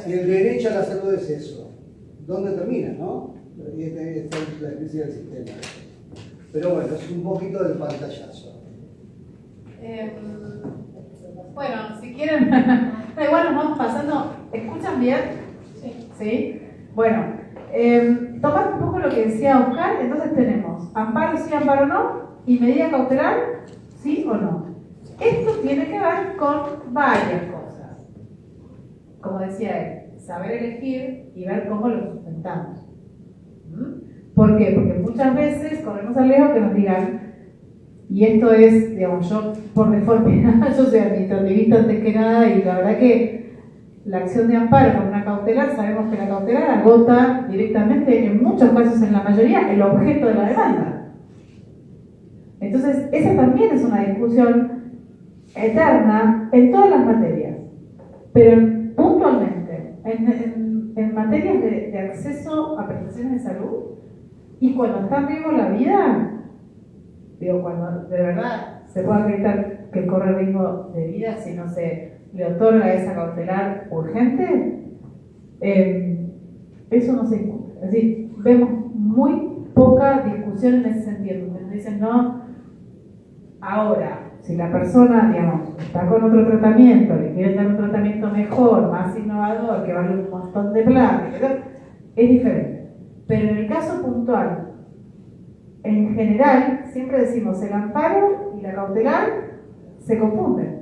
si el derecho a la salud es eso, ¿dónde termina, no? Y esta es la crisis del sistema. Pero bueno, es un poquito del pantallazo. Bueno, si quieren, da igual, nos vamos pasando. ¿Escuchan bien? Sí. ¿Sí? Bueno, tomando un poco lo que decía Oscar, entonces tenemos amparo sí, amparo no, y medida cautelar, sí o no. Esto tiene que ver con varias cosas. Como decía él, saber elegir y ver cómo lo sustentamos. ¿Por qué? Porque muchas veces corremos al riesgo que nos digan, y esto es, digamos, yo por deformidad, yo soy administrativista antes que nada, y la verdad que la acción de amparo con una cautelar, sabemos que la cautelar agota directamente, en muchos casos, en la mayoría, el objeto de la demanda. Entonces, esa también es una discusión eterna en todas las materias, pero puntualmente, en materias de acceso a prestaciones de salud, y cuando está en riesgo la vida, digo, cuando de verdad se puede acreditar que corre riesgo de vida si no se le otorga esa cautelar urgente, eso no se discute. Es decir, vemos muy poca discusión en ese sentido, donde nos dicen no, ahora, si la persona, digamos, está con otro tratamiento, le quieren dar un tratamiento mejor, más innovador, que vale un montón de plata, es diferente. Pero en el caso puntual, en general, siempre decimos el amparo y la cautelar se confunden.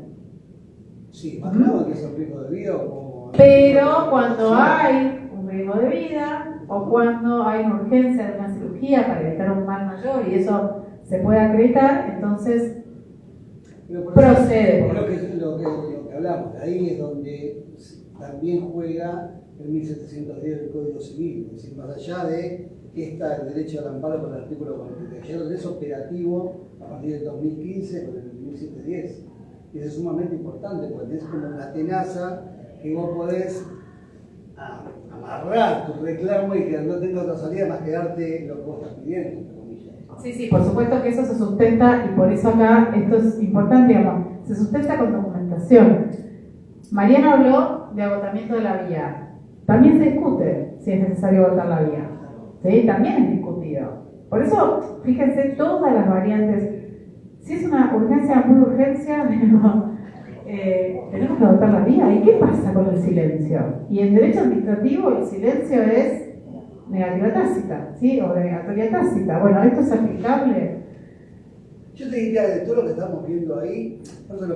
Sí, más nada que es el riesgo de vida o como... Pero cuando hay un riesgo de vida o cuando hay una urgencia de una cirugía para evitar un mal mayor y eso se puede acreditar, entonces procede. Creo que es lo que hablamos, de ahí es donde también juega el 1710 del Código Civil, es decir, más allá de que está el derecho al amparo con el artículo 43, es operativo a partir del 2015 con el 1710. Y eso es sumamente importante porque es como una tenaza que vos podés amarrar tu reclamo y que no tenga otra salida más que darte lo que vos estás pidiendo, entre comillas. Sí, sí, por supuesto que eso se sustenta y por eso acá esto es importante, digamos, se sustenta con documentación. Mariano habló de agotamiento de la vía. También se discute si es necesario agotar la vía. ¿Sí? También es discutido. Por eso, fíjense todas las variantes. Si es una urgencia, muy urgencia, tenemos que agotar la vía. ¿Y qué pasa con el silencio? Y en derecho administrativo el silencio es negativa tácita, ¿sí? O denegatoria tácita. Bueno, ¿esto es aplicable? Yo te diría de todo lo que estamos viendo ahí, eso es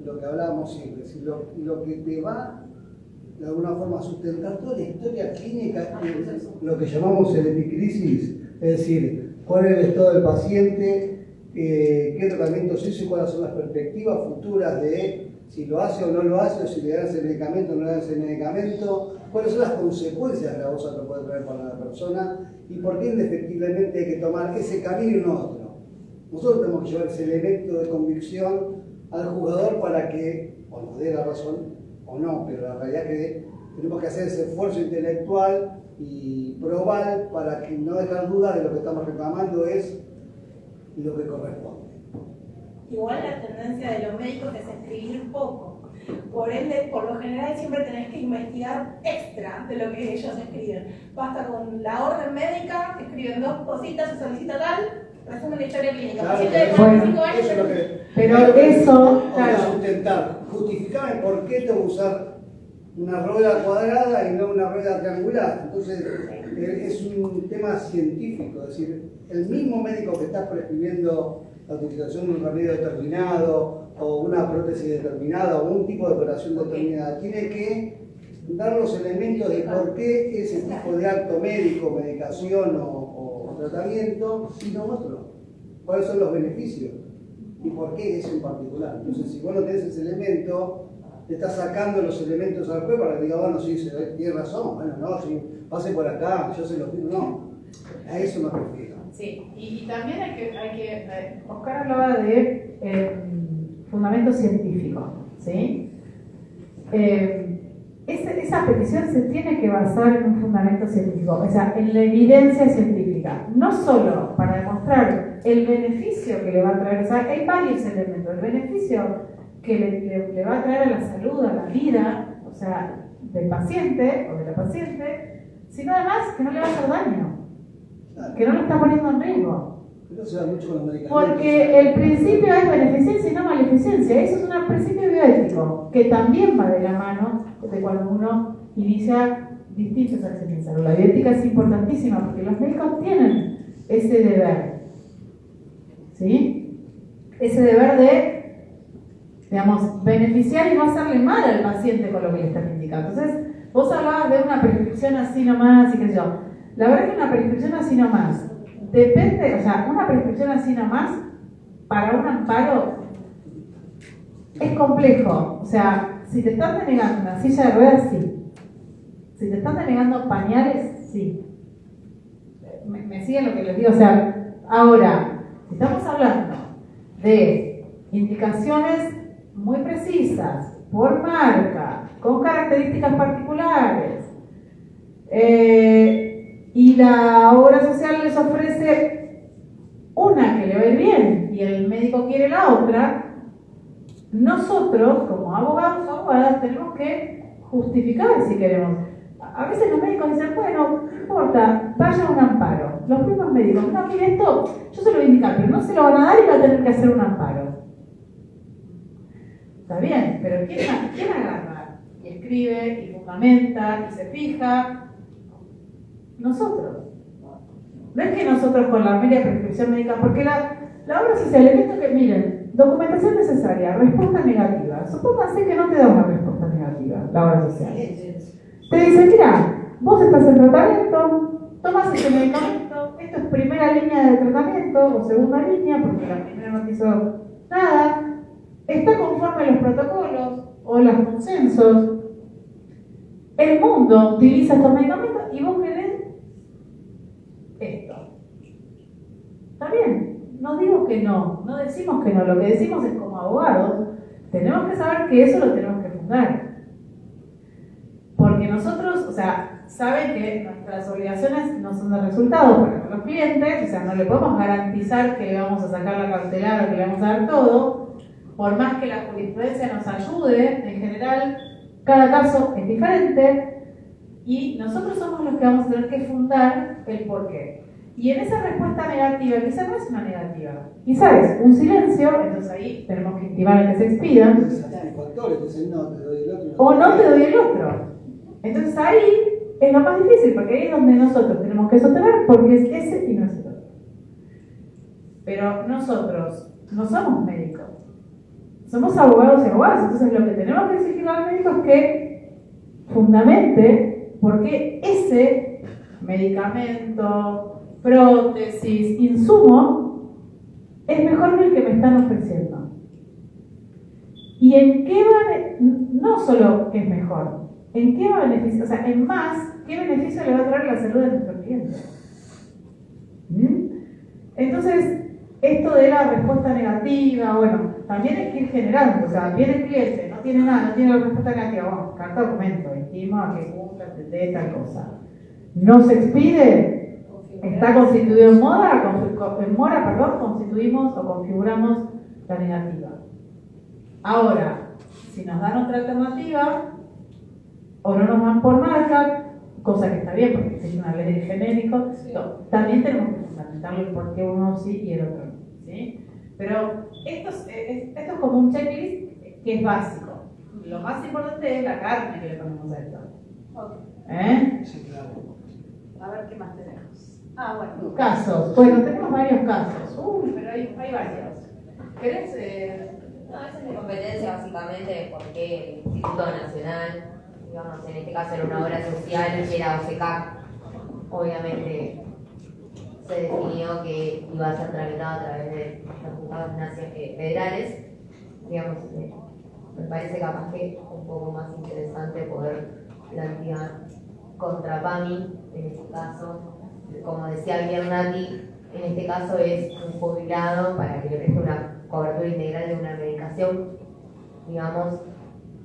lo que hablábamos siempre, es lo que te va de alguna forma a sustentar toda la historia clínica, lo que llamamos el epicrisis, es decir, cuál es el estado del paciente, qué tratamiento se hizo y cuáles son las perspectivas futuras de si lo hace o no lo hace, o si le dan ese medicamento o no le dan ese medicamento, cuáles son las consecuencias gravosas que puede traer para la persona y por qué indefectiblemente hay que tomar ese camino y no otro. Nosotros tenemos que llevar ese elemento de convicción al jugador para que, o nos dé la razón o no, pero la realidad es que tenemos que hacer ese esfuerzo intelectual y probar para que no dejar duda de lo que estamos reclamando es lo que corresponde. Igual la tendencia de los médicos es escribir poco. Por ende, por lo general siempre tenés que investigar extra de lo que ellos escriben. Basta con la orden médica, escriben 2 cositas, se solicita tal, resumen de historia clínica. Claro, Paciente de 45 años. eso es lo que, pero eso, claro, sustentar, justificar por qué tengo que usar una rueda cuadrada y no una rueda triangular. Entonces, es un tema científico, es decir, el mismo médico que está prescribiendo la utilización de un remedio determinado o una prótesis determinada o un tipo de operación determinada, tiene que dar los elementos de por qué ese tipo de acto médico, medicación o tratamiento y no otro. ¿Cuáles son los beneficios? ¿Y por qué eso en particular? Entonces, si vos no tenés ese elemento, te estás sacando los elementos al juez para que diga, bueno, sí, tiene razón, bueno, no, sí, pase por acá, yo se lo pido, no. A eso me refiero. Sí, y también hay que Oscar hablaba de fundamento científico, ¿sí? Esa petición se tiene que basar en un fundamento científico, o sea, en la evidencia científica, no solo para demostrar el beneficio que le va a traer, o sea, hay varios elementos, el beneficio que le va a traer a la salud, a la vida, o sea, del paciente o de la paciente, sino además que no le va a hacer daño, que no lo está poniendo en riesgo. Pero se da mucho con los medicamentos. Porque el principio es beneficencia y no maleficencia. Eso es un principio bioético que también va de la mano de cuando uno inicia distintas acciones de salud. La bioética es importantísima porque los médicos tienen ese deber, ¿sí? Ese deber de, digamos, beneficiar y no hacerle mal al paciente con lo que le están indicando. Entonces, vos hablabas de una prescripción así nomás y qué sé yo. La verdad es que una prescripción así nomás depende, o sea, una prescripción así nomás para un amparo es complejo. O sea, si te están denegando una silla de ruedas, sí. Si te están denegando pañales, sí. ¿Me siguen lo que les digo? O sea, ahora, si estamos hablando de indicaciones muy precisas, por marca, con características particulares, y la obra social les ofrece una que le va a ir bien y el médico quiere la otra, nosotros como abogados o abogadas tenemos que justificar si queremos. A veces los médicos dicen, bueno, no importa, vaya a un amparo. Los mismos médicos, no, mire esto, yo se lo voy a indicar, pero no se lo van a dar y va a tener que hacer un amparo. Está bien, pero ¿quién agarra? Y escribe, y fundamenta, y se fija. Nosotros. No es que nosotros con la media prescripción médica, porque la obra social, elemento que miren, documentación necesaria, respuesta negativa. Supónganse que no te da una respuesta negativa, la obra social. Te dice, mira, vos estás en tratamiento, tomas este medicamento, esto es primera línea de tratamiento o segunda línea, porque la primera no te hizo nada, está conforme a los protocolos o los consensos. El mundo utiliza estos medicamentos y vos querés esto. Está bien, no digo que no decimos que no, lo que decimos es como abogados, tenemos que saber que eso lo tenemos que fundar. Porque nosotros, o sea, saben que nuestras obligaciones no son de resultados para los clientes, o sea, no le podemos garantizar que le vamos a sacar la cautelar o que le vamos a dar todo, por más que la jurisprudencia nos ayude, en general, cada caso es diferente. Y nosotros somos los que vamos a tener que fundar el porqué. Y en esa respuesta negativa, quizás no es una negativa, quizás es un silencio, entonces ahí tenemos que intimar a que se expida. O no te doy el otro. Entonces ahí es lo más difícil, porque ahí es donde nosotros tenemos que sostener, porque es ese y no es el otro. Pero nosotros no somos médicos, somos abogados y abogadas, entonces lo que tenemos que exigir al médico es que fundamente porque ese medicamento, prótesis, insumo, es mejor que el que me están ofreciendo. ¿Y en qué va? No solo que es mejor, ¿en qué va a beneficiar? O sea, en más, ¿qué beneficio le va a traer la salud de nuestro cliente? Entonces, esto de la respuesta negativa, bueno, también hay que ir generando, o sea, viene el cliente, no tiene nada, no tiene la respuesta negativa, bueno, carta documento, estima que cumpla, de tal cosa. No se expide, está constituido en mora, constituimos o configuramos la negativa. Ahora, si nos dan otra alternativa, o no nos dan por marca, cosa que está bien porque es una ley de genérico, no, también tenemos que fundamentarlo el por qué uno sí y el otro no, ¿sí? Pero esto es como un checklist que es básico. lo más importante es la carne que le ponemos a esto. Ok. Sí, claro. A ver qué más tenemos. Ah, bueno. Casos. Bueno, tenemos varios casos. Pero hay varios. ¿Querés? No, esa es mi competencia básicamente porque el Instituto Nacional, digamos, en este caso era una obra social que era OSECAP, obviamente se definió que iba a ser tramitado a través de los juzgados federales, digamos, me parece capaz que es un poco más interesante poder plantear contra PAMI, en este caso, como decía bien Nati, en este caso es un jubilado para que le preste una cobertura integral de una medicación, digamos,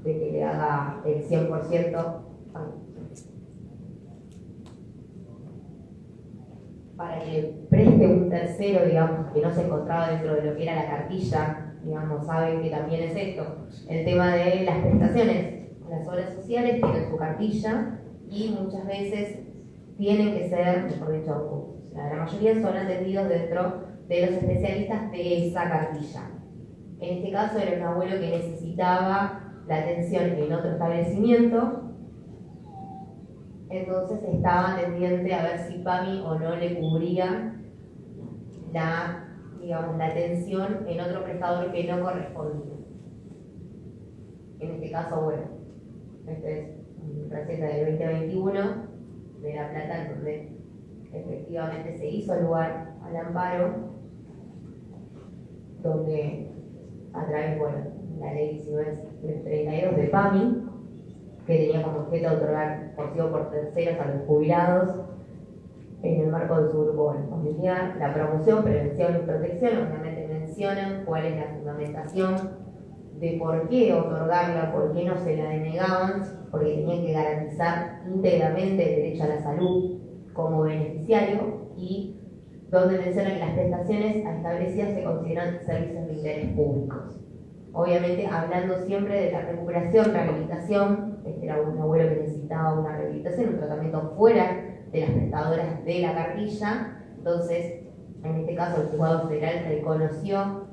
de que le haga el 100%, para que le preste un tercero, digamos, que no se encontraba dentro de lo que era la cartilla, digamos, saben que también es esto, el tema de las prestaciones. Las obras sociales tienen su cartilla y muchas veces tienen que ser, mejor dicho, la mayoría son atendidos dentro de los especialistas de esa cartilla. En este caso era un abuelo que necesitaba la atención en otro establecimiento, entonces estaba pendiente a ver si PAMI o no le cubría la atención en otro prestador que no correspondía. En este caso, bueno, este es una receta del 2021 de La Plata, en donde efectivamente se hizo lugar al amparo, donde a través, bueno, la ley 1932 de PAMI, que tenía como objeto otorgar por terceros a los jubilados en el marco de su grupo familiar, la promoción, prevención y protección, obviamente mencionan cuál es la fundamentación de por qué otorgarla, por qué no se la denegaban, porque tenían que garantizar íntegramente el derecho a la salud como beneficiario, y donde mencionan que las prestaciones establecidas se consideran servicios de interés públicos. Obviamente hablando siempre de la recuperación, rehabilitación. Este era un abuelo que necesitaba una rehabilitación, un tratamiento fuera de las prestadoras de la cartilla. Entonces, en este caso el juzgado federal reconoció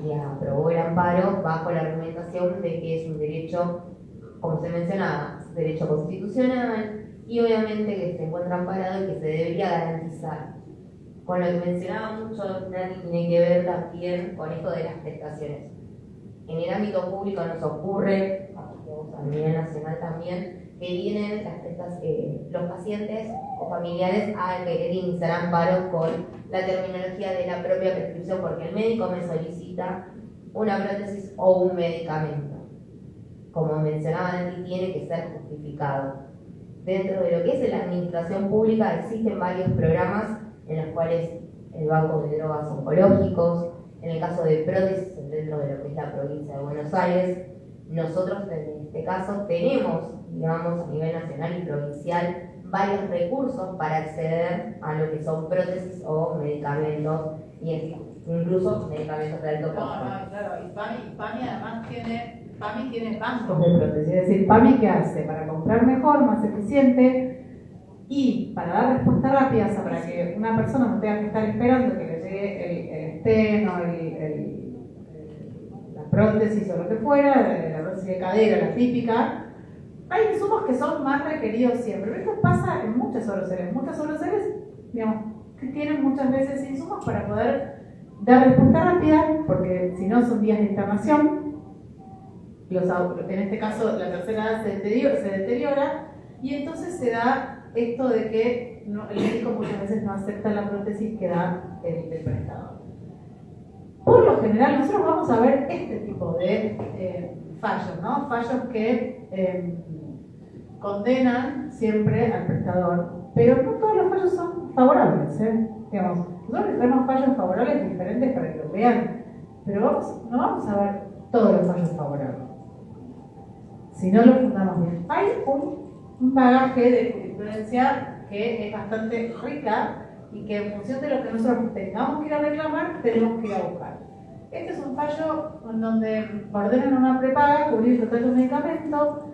y aprobó el amparo bajo la argumentación de que es un derecho, como se mencionaba, derecho constitucional, y obviamente que se encuentra amparado y que se debería garantizar. Con lo que mencionaba mucho Nati, tiene que ver también con esto de las prestaciones. En el ámbito público nos ocurre, a nivel nacional también, que vienen los pacientes o familiares a querer iniciar amparos con la terminología de la propia prescripción, porque el médico me solicita una prótesis o un medicamento. Como mencionaba Nati, tiene que ser justificado. Dentro de lo que es la administración pública existen varios programas en los cuales el banco de drogas oncológicos, en el caso de prótesis dentro de lo que es la provincia de Buenos Aires, nosotros en este caso tenemos, digamos, a nivel nacional y provincial, varios recursos para acceder a lo que son prótesis o medicamentos, y incluso medicamentos de alto costo. No, claro, y PAMI además tiene bancos de prótesis, es decir, PAMI ¿qué hace? Para comprar mejor, más eficiente y para dar respuesta rápida, o sea, para que una persona no tenga que estar esperando que le llegue el stent o la prótesis o lo que fuera, la prótesis de cadera, la típica. Hay insumos que son más requeridos siempre, pero esto pasa en muchas ORCs. Muchas ORCs, digamos, que tienen muchas veces insumos para poder dar respuesta rápida, porque si no son días de internación. En este caso la tercera edad se deteriora y entonces se da esto de que el médico muchas veces no acepta la prótesis que da el prestador. Por lo general nosotros vamos a ver este tipo de fallos, ¿no? Fallos que condenan siempre al prestador, pero no todos los fallos son favorables, digamos, nosotros tenemos fallos favorables diferentes para que lo vean, pero no vamos a ver todos los fallos favorables si no lo fundamos bien. Hay un bagaje de jurisprudencia que es bastante rica y que en función de lo que nosotros tengamos que ir a reclamar, tenemos que ir a buscar. Este es un fallo en donde ordenan una prepaga, cubrir el total de un medicamento,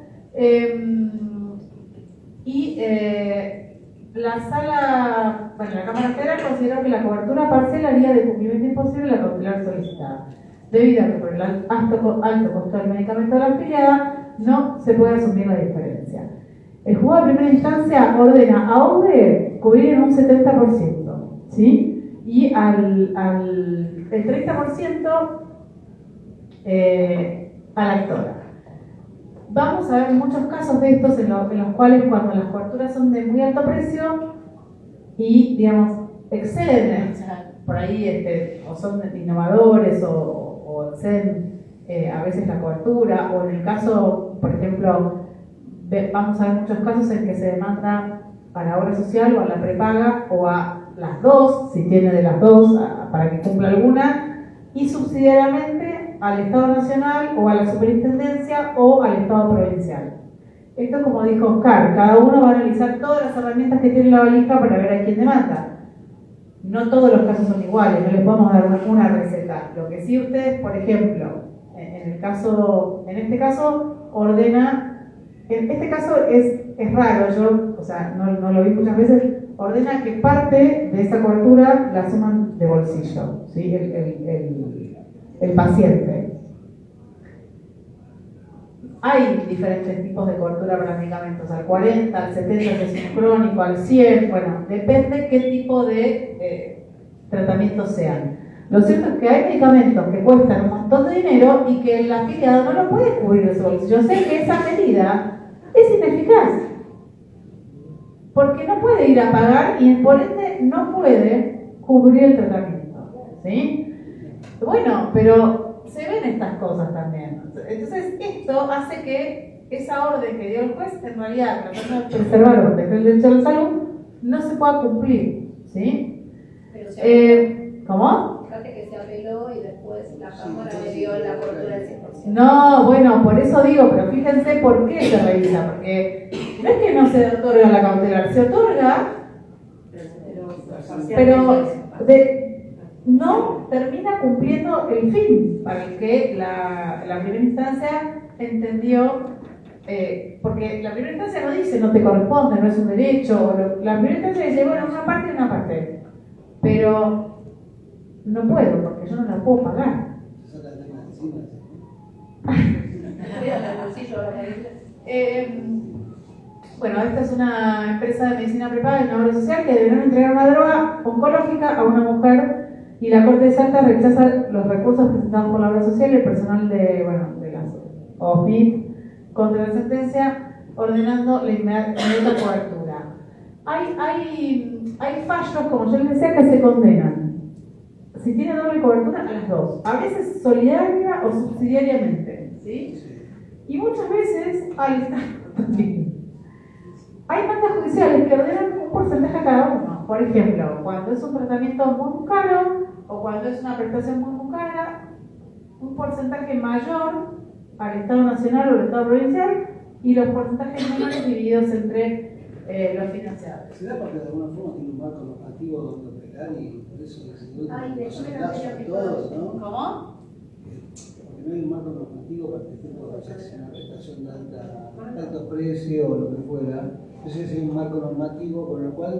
la Cámara Federal consideró que la cobertura parcial haría de cumplimiento imposible la cautelar solicitada. debido a que por el alto costo del medicamento de la afiliada no se puede asumir la diferencia. El juzgado de primera instancia ordena a ODE cubrir en un 70%, ¿sí? Y el 30% a la actora. Vamos a ver muchos casos de estos en los cuales cuando las coberturas son de muy alto precio y, digamos, exceden, por ahí o son innovadores o exceden a veces la cobertura, o en el caso, por ejemplo, vamos a ver muchos casos en que se demanda a la obra social o a la prepaga o a las dos, si tiene de las dos, para que cumpla alguna, y subsidiariamente al Estado Nacional o a la Superintendencia o al Estado Provincial. Esto, como dijo Oscar, cada uno va a analizar todas las herramientas que tiene la valija para ver a quién demanda. No todos los casos son iguales, no les podemos dar una receta. Lo que sí ustedes, por ejemplo, en este caso ordena, en este caso es raro, yo, o sea, no lo vi muchas veces, ordena que parte de esa cobertura la suman de bolsillo, ¿sí? El paciente. Hay diferentes tipos de cobertura para medicamentos, al 40, al 70, que es un crónico, al 100, bueno, depende qué tipo de tratamientos sean. Lo cierto es que hay medicamentos que cuestan un montón de dinero y que el afiliado no lo puede cubrir de su bolsillo. Yo sé que esa medida es ineficaz, porque no puede ir a pagar y por ende no puede cubrir el tratamiento, ¿sí? Bueno, pero se ven estas cosas también. Entonces, esto hace que esa orden que dio el juez, en realidad, tratando de preservar o proteger el derecho a la salud, no se pueda cumplir, ¿sí? ¿Cómo? Fíjate que se apeló y después la Cámara le dio la cobertura del 100%. No, bueno, por eso digo, pero fíjense por qué se revisa, porque no es que no se otorga la cautelar, se otorga, pero no termina cumpliendo el fin para el que la primera instancia entendió, porque la primera instancia no dice no te corresponde, no es un derecho, la primera instancia dice, bueno, una parte y una parte, pero no puedo porque yo no la puedo pagar. Bueno, esta es una empresa de medicina prepaga y una obra social que deberán entregar una droga oncológica a una mujer y la Corte de Salta rechaza los recursos presentados por la obra social y el personal de las OMIT contra la sentencia ordenando la inmediata cobertura. Hay fallos, como yo les decía, que se condenan. Si tiene doble cobertura, a las dos. A veces solidaria o subsidiariamente, ¿sí? Y muchas veces al Estado también. Hay mandas judiciales que ordenan un porcentaje a cada uno. Por ejemplo, cuando es un tratamiento muy caro o cuando es una prestación muy cara, un porcentaje mayor al Estado Nacional o al Estado Provincial y los porcentajes menores divididos entre los financiadores. ¿Será porque de alguna forma tiene un marco normativo donde operar y por eso decidió de todos, ¿no? ¿Cómo? Porque no hay un marco normativo para que una prestación de alto precio o lo que fuera. Entonces hay un marco normativo con lo cual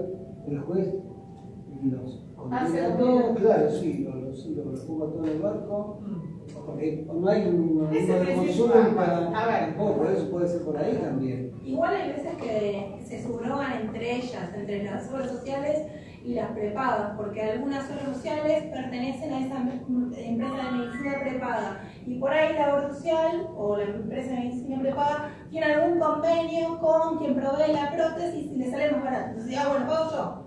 el juez los condena a todos, claro, sí, los pongo a todos en el barco, porque no hay un consumo tampoco, eso puede ser por ahí también. Igual hay veces que se subrogan entre ellas, entre las obras sociales y las prepagas, porque algunas obras sociales pertenecen a esa empresa de medicina prepaga y por ahí la obra social o la empresa de medicina prepaga tiene algún convenio con quien provee la prótesis y le sale más barato. Entonces, bueno, pago yo.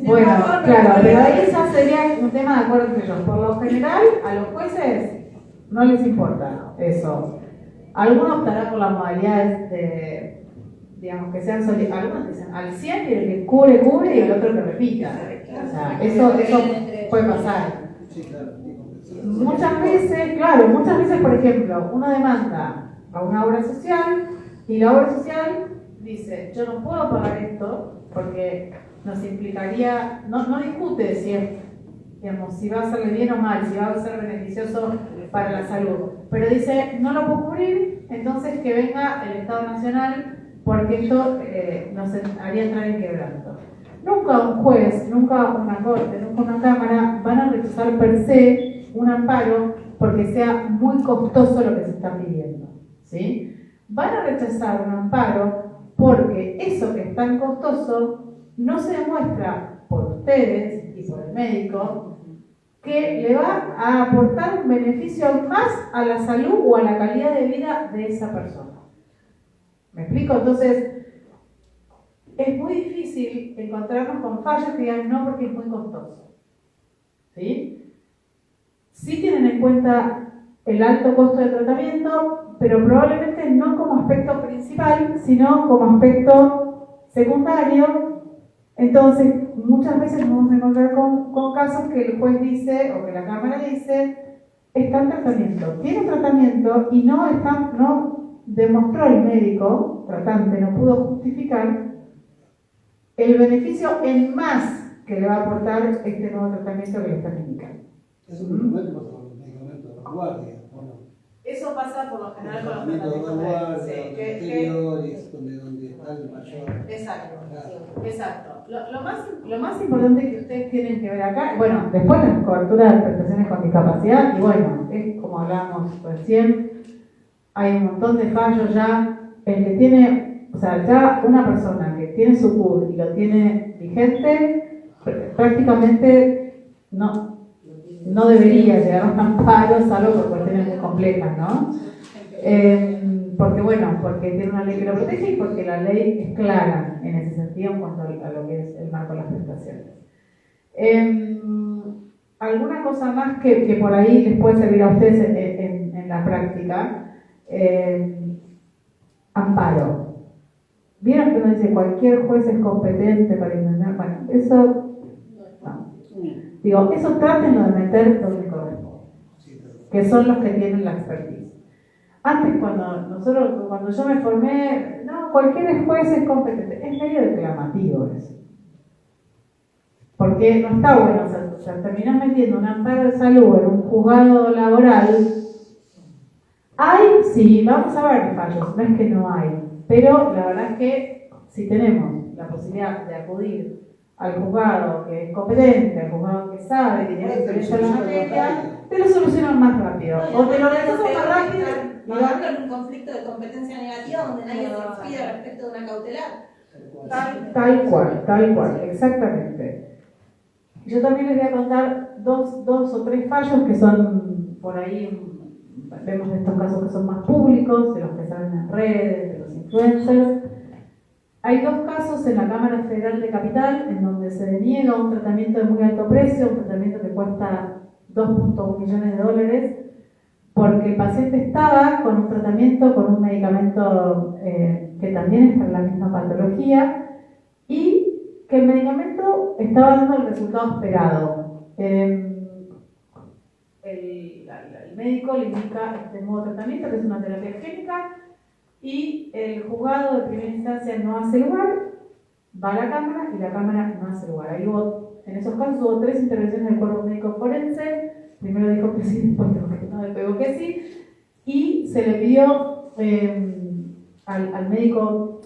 Bueno, claro, pero ahí ya sería un tema de acuerdo entre ellos. Por lo general, a los jueces no les importa eso. Algunos optarán por las modalidades de, digamos, que sean algunos dicen al 100 y el que cubre y el otro que repita. O sea, eso puede pasar. Muchas veces, por ejemplo, uno demanda a una obra social y la obra social dice, yo no puedo pagar esto porque nos implicaría, no discute si va a hacerle bien o mal, si va a ser beneficioso para la salud, pero dice, no lo puedo cubrir, entonces que venga el Estado Nacional porque esto nos haría entrar en quebranto. Nunca un juez, nunca una corte, nunca una cámara van a rechazar per se un amparo porque sea muy costoso lo que se está pidiendo, ¿sí? Van a rechazar un amparo porque eso que es tan costoso no se demuestra por ustedes y por el médico que le va a aportar un beneficio más a la salud o a la calidad de vida de esa persona. ¿Me explico? Entonces, es muy difícil encontrarnos con fallos que digan no porque es muy costoso. ¿Sí? Sí tienen en cuenta el alto costo de tratamiento, pero probablemente no como aspecto principal, sino como aspecto secundario. Entonces, muchas veces nos vamos a encontrar con casos que el juez dice, o que la Cámara dice, está en tratamiento, tiene tratamiento y no demostró el médico tratante, no pudo justificar el beneficio en más que le va a aportar este nuevo tratamiento que le están indicando. Es un medicamento para los medicamentos de vanguardia, ¿o no? Eso pasa por lo general con los Medicamentos de tratamientos vanguardia, anteriores, donde está el mayor. Exacto, Claro. exacto. Lo más importante que ustedes tienen que ver acá, bueno, después la cobertura de prestaciones con discapacidad, y bueno, es como hablábamos recién, hay un montón de fallos ya, el que tiene, o sea, ya una persona que tiene su CUR y lo tiene vigente, prácticamente no debería llegar a un amparo, salvo por cuestiones muy complejas, ¿no? Porque tiene una ley que lo protege y porque la ley es clara en ese sentido en cuanto a lo que es el marco de las prestaciones. Alguna cosa más que por ahí les puede servir a ustedes en la práctica. Amparo. ¿Vieron que uno dice cualquier juez es competente para intentar? Bueno, eso no. Digo, eso trátenlo de meter donde corresponde, que son los que tienen la expertise. Antes, cuando yo me formé, no, cualquier juez es competente. Es medio declamativo eso. Porque no está bueno, o sea, terminás metiendo un amparo de salud en un juzgado laboral. Sí, vamos a ver fallos, no es que no hay. Pero la verdad es que si tenemos la posibilidad de acudir al juzgado que es competente, al juzgado que sabe, que tiene experiencia en la materia, te lo solucionan más rápido. O te lo rechazan más rápido. Pagando en un conflicto de competencia negativa donde nadie se expide respecto de una cautelar. Tal cual, exactamente. Yo también les voy a contar dos o tres fallos que son por ahí, vemos estos casos que son más públicos, de los que salen en redes, de los influencers. Hay dos casos en la Cámara Federal de Capital en donde se deniega un tratamiento de muy alto precio, un tratamiento que cuesta $2.1 millones, porque el paciente estaba con un tratamiento, con un medicamento que también es para la misma patología y que el medicamento estaba dando el resultado esperado. El médico le indica este nuevo tratamiento, que es una terapia génica, y el juzgado de primera instancia no hace lugar, va a la Cámara y la Cámara no hace lugar. En esos casos hubo 3 intervenciones del cuerpo médico forense, primero dijo que sí, después dijo que no, después dijo que sí, y se le pidió al médico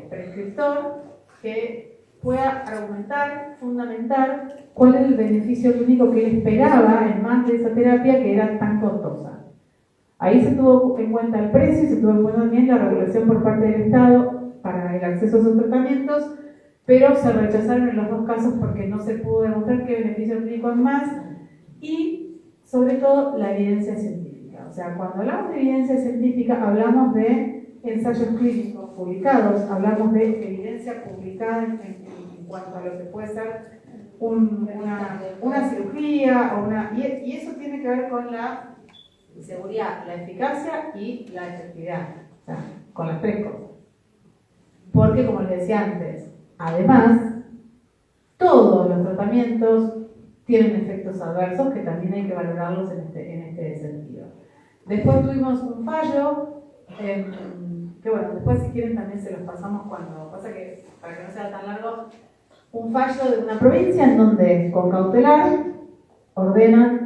prescriptor que pueda argumentar, fundamentar cuál es el beneficio clínico que él esperaba en más de esa terapia que era tan costosa. Ahí se tuvo en cuenta el precio y se tuvo en cuenta también la regulación por parte del Estado para el acceso a esos tratamientos, pero se rechazaron en los dos casos porque no se pudo demostrar qué beneficio clínico es más y, sobre todo, la evidencia científica. O sea, cuando hablamos de evidencia científica, hablamos de ensayos clínicos publicados, hablamos de evidencia publicada en cuanto a lo que puede ser una cirugía y eso tiene que ver con la seguridad, la eficacia y la efectividad, o sea, con las 3 cosas. Porque, como les decía antes, además, todos los tratamientos tienen efectos adversos que también hay que valorarlos en este sentido. Después tuvimos un fallo, que bueno, después si quieren también se los pasamos cuando pasa que, para que no sea tan largo, un fallo de una provincia en donde con cautelar ordenan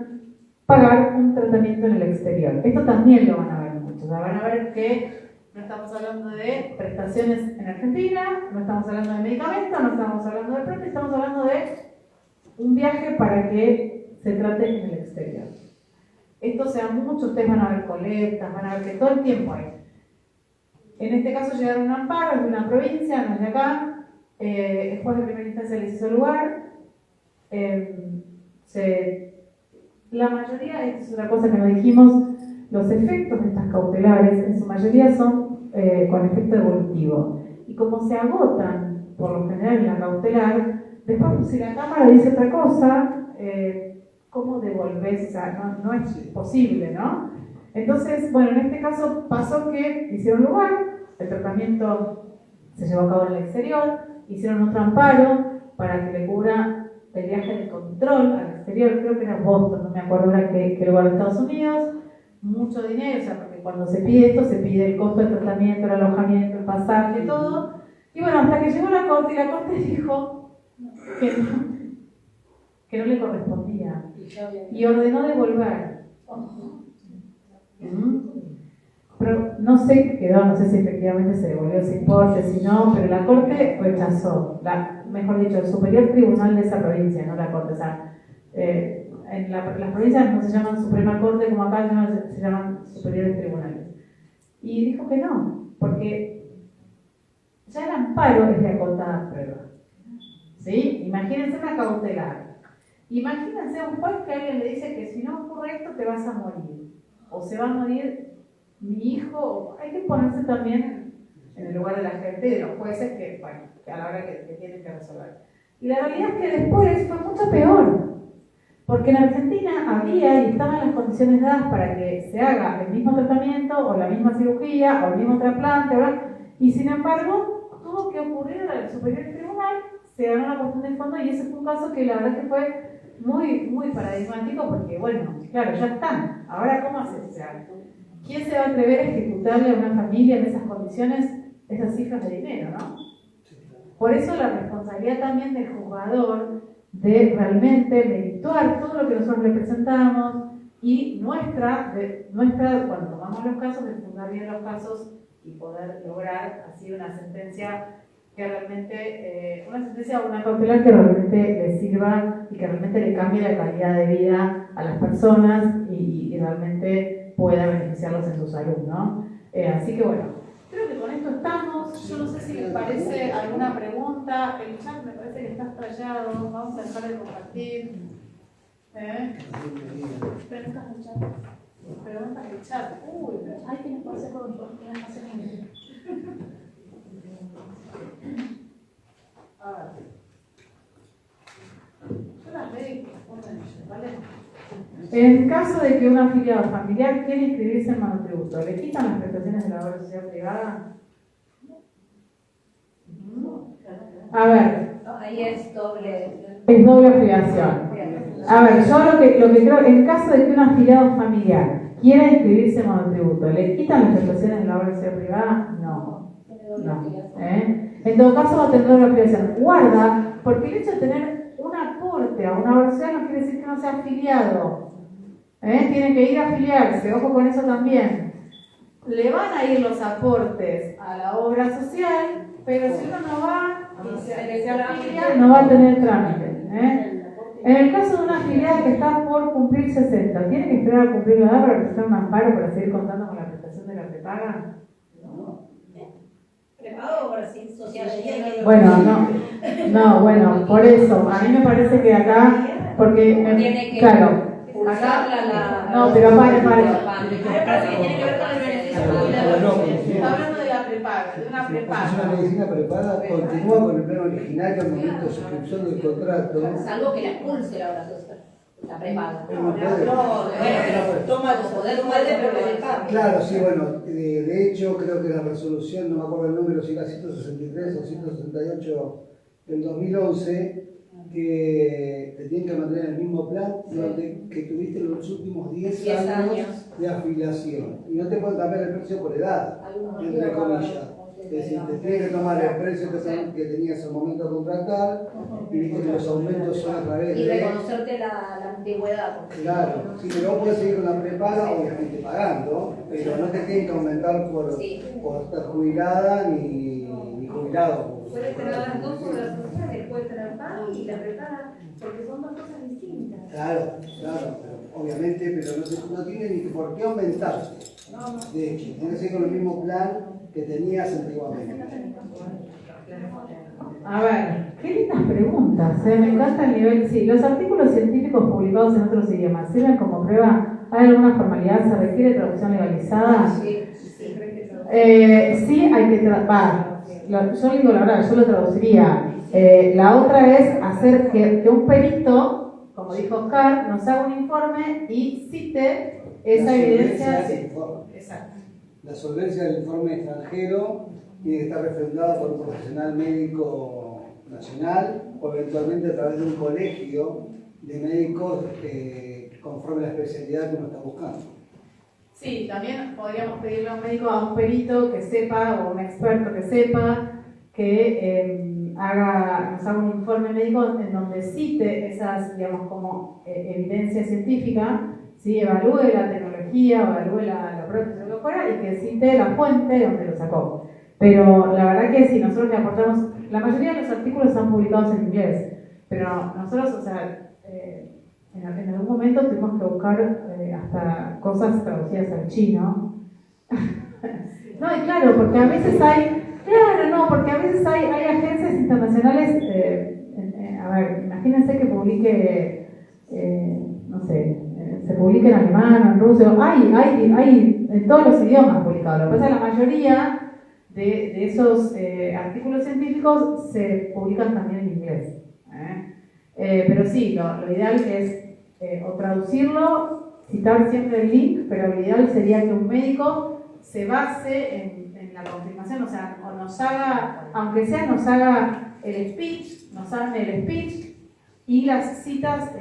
pagar un tratamiento en el exterior. Esto también lo van a ver mucho. O sea, van a ver que no estamos hablando de prestaciones en Argentina, no estamos hablando de medicamentos, no estamos hablando de plata, estamos hablando de un viaje para que se trate en el exterior. esto se da mucho, ustedes van a ver colectas, van a ver que todo el tiempo hay. En este caso llegaron a un amparo, es de una provincia, no es de acá, el juez de primera instancia les hizo lugar, la mayoría, esto es otra cosa que no dijimos, los efectos de estas cautelares en su mayoría son con efecto devolutivo. Y como se agotan, por lo general en la cautelar, después si la Cámara dice otra cosa, ¿cómo devolvés? O sea, no es posible, ¿no? Entonces, bueno, en este caso pasó que hicieron lugar, el tratamiento se llevó a cabo en el exterior, hicieron otro amparo para que le cubra el viaje de control al exterior, creo que era Boston, no me acuerdo ahora qué lugar de Estados Unidos, mucho dinero, o sea, porque cuando se pide esto, se pide el costo del tratamiento, el alojamiento, el pasaje, todo. Y bueno, hasta que llegó la Corte y la Corte dijo que no le correspondía y ordenó devolver. Pero no sé qué quedó, no sé si efectivamente se devolvió ese importe, si no, pero la Corte rechazó, mejor dicho, el Superior Tribunal de esa provincia, no la Corte, o sea, en las provincias no se llaman Suprema Corte como acá, se llaman superiores tribunales. Y dijo que no, porque ya el amparo es de acotada prueba. ¿Sí? Imagínense una cautelar. Imagínense un juez que alguien le dice que si no ocurre esto te vas a morir. O se va a morir mi hijo. Hay que ponerse también en el lugar de la gente y de los jueces que a la hora que tienen que resolver. Y la realidad es que después fue mucho peor. Porque en Argentina había y estaban las condiciones dadas para que se haga el mismo tratamiento o la misma cirugía o el mismo trasplante, ¿verdad? Y sin embargo tuvo que ocurrir al Superior Tribunal, se ganó la cuestión de fondo y ese fue un caso que la verdad que fue muy, muy paradigmático porque, bueno, claro, ya están. Ahora, ¿cómo haces? O sea, ¿quién se va a atrever a ejecutarle a una familia en esas condiciones esas cifras de dinero, no? Por eso la responsabilidad también del juzgador de realmente merituar todo lo que nosotros representamos y nuestra cuando tomamos los casos, de fundar bien los casos y poder lograr así una sentencia que realmente, una cautelar que realmente le sirva y que realmente le cambie la calidad de vida a las personas y realmente pueda beneficiarlos en su salud, ¿no? Así que bueno, creo que con esto estamos. Yo no sé si les parece alguna pregunta. El chat me parece que está estallado. Vamos a dejar de compartir. Preguntas del chat. Preguntas del chat. Uy, hay que nos pase con a ver. Yo las leo y responden ellos, ¿vale? En caso de que un afiliado familiar quiera inscribirse en monotributo, ¿le quitan las prestaciones de la obra social privada? A ver. Ahí es doble. Es doble afiliación. A ver, yo lo que creo, en caso de que un afiliado familiar quiera inscribirse en monotributo, ¿le quitan las prestaciones de la obra social privada? No. En todo caso va a tener doble afiliación. Guarda, porque el hecho de tener un aporte a una obra social no quiere decir que no sea afiliado. Tiene que ir a afiliarse, ojo con eso también. Le van a ir los aportes a la obra social, pero si uno no va y se afilia, no va a tener trámite. En el caso de una afiliada que está por cumplir 60, ¿tiene que esperar a cumplir la edad para presentar un amparo para seguir contando con la prestación de la prepaga? ¿Prepago o por así social? Bueno, no, bueno, por eso, a mí me parece que acá, porque, claro, acá, no, pero pare. Tiene que ver con el beneficio jubilatorio. Está hablando de la prepaga, de una Es prepaga. una medicina preparada, continúa con el plan originario al momento de suscripción del contrato. Salvo que la expulse la obra social, la prepaga. No puede. Toma tu poder, pero que le pague. Claro, sí, bueno, de hecho creo que la resolución, no me acuerdo el número, si era 163 o 168 del 2011, que te tienen que mantener el mismo plan durante que tuviste los últimos 10 años de afiliación. Y no te pueden cambiar el precio por edad, entre comillas. Es decir, te tienes que tomar el precio que tenías al momento de contratar y viste que los aumentos son a través de... Y reconocerte la antigüedad. Claro, sí, pero vos podés seguir con la prepaga, obviamente pagando, pero no te tienen que aumentar por estar jubilada ni jubilado. Puedes tener las dos obras sociales, puedes tener PAN y la prepaga Porque son dos cosas distintas. Claro, obviamente, pero no tiene ni por qué aumentarse. De hecho, tiene que ser con el mismo plan que tenías antiguamente. A ver, qué lindas preguntas, me encanta el nivel. Sí, los artículos científicos publicados en otros idiomas sirven como prueba. ¿Hay alguna formalidad? ¿Se requiere traducción legalizada? Sí. Sí, hay que tratar. Yo digo la verdad, yo lo traduciría. La otra es hacer que un perito, como dijo Oscar, nos haga un informe y cite esa evidencia. Exacto. La solvencia del informe extranjero tiene que estar refrendada por un profesional médico nacional o eventualmente a través de un colegio de médicos conforme a la especialidad que uno está buscando. Sí, también podríamos pedirle a un médico, a un perito que sepa, o un experto que sepa, que nos haga un informe médico en donde cite esas, digamos, como evidencia científica, ¿sí? Evalúe la tecnología, o evalúe la prótesis o lo que fuera, y que cite la fuente donde lo sacó. Pero la verdad que sí, nosotros le aportamos, la mayoría de los artículos están publicados en inglés, pero nosotros, o sea, en algún momento tuvimos que buscar hasta cosas traducidas al chino. No, y claro, porque a veces hay agencias internacionales, a ver, imagínense que publique, no sé, se publique en alemán o en ruso, hay en todos los idiomas publicados. Lo que pasa es que la mayoría de esos artículos científicos se publican también en inglés. Pero sí, lo ideal es o traducirlo, citar siempre el link, pero lo ideal sería que un médico se base en la confirmación, o sea, o nos haga, aunque sea nos haga el speech, nos arme el speech y las citas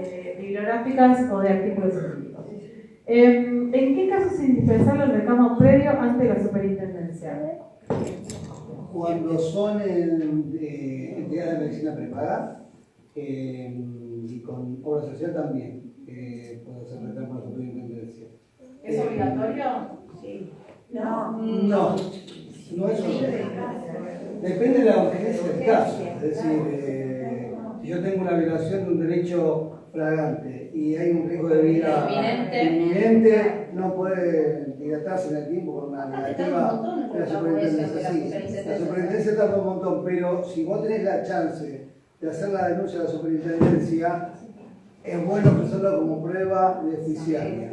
bibliográficas o de artículos científicos. ¿En qué caso es indispensable el reclamo previo ante la superintendencia? Cuando son entidades de medicina prepaga y con obra social también puede ser reclamo a la superintendencia. ¿Es obligatorio? Sí. No es obligatorio. Depende de la urgencia del caso. Es decir, si yo tengo una violación de un derecho flagrante y hay un riesgo de vida inminente, no puede dilatarse en el tiempo con una negativa de la superintendencia. Sí, la superintendencia tarda un montón, pero si vos tenés la chance de hacer la denuncia a la superintendencia, es bueno presentarlo como prueba de eficiencia,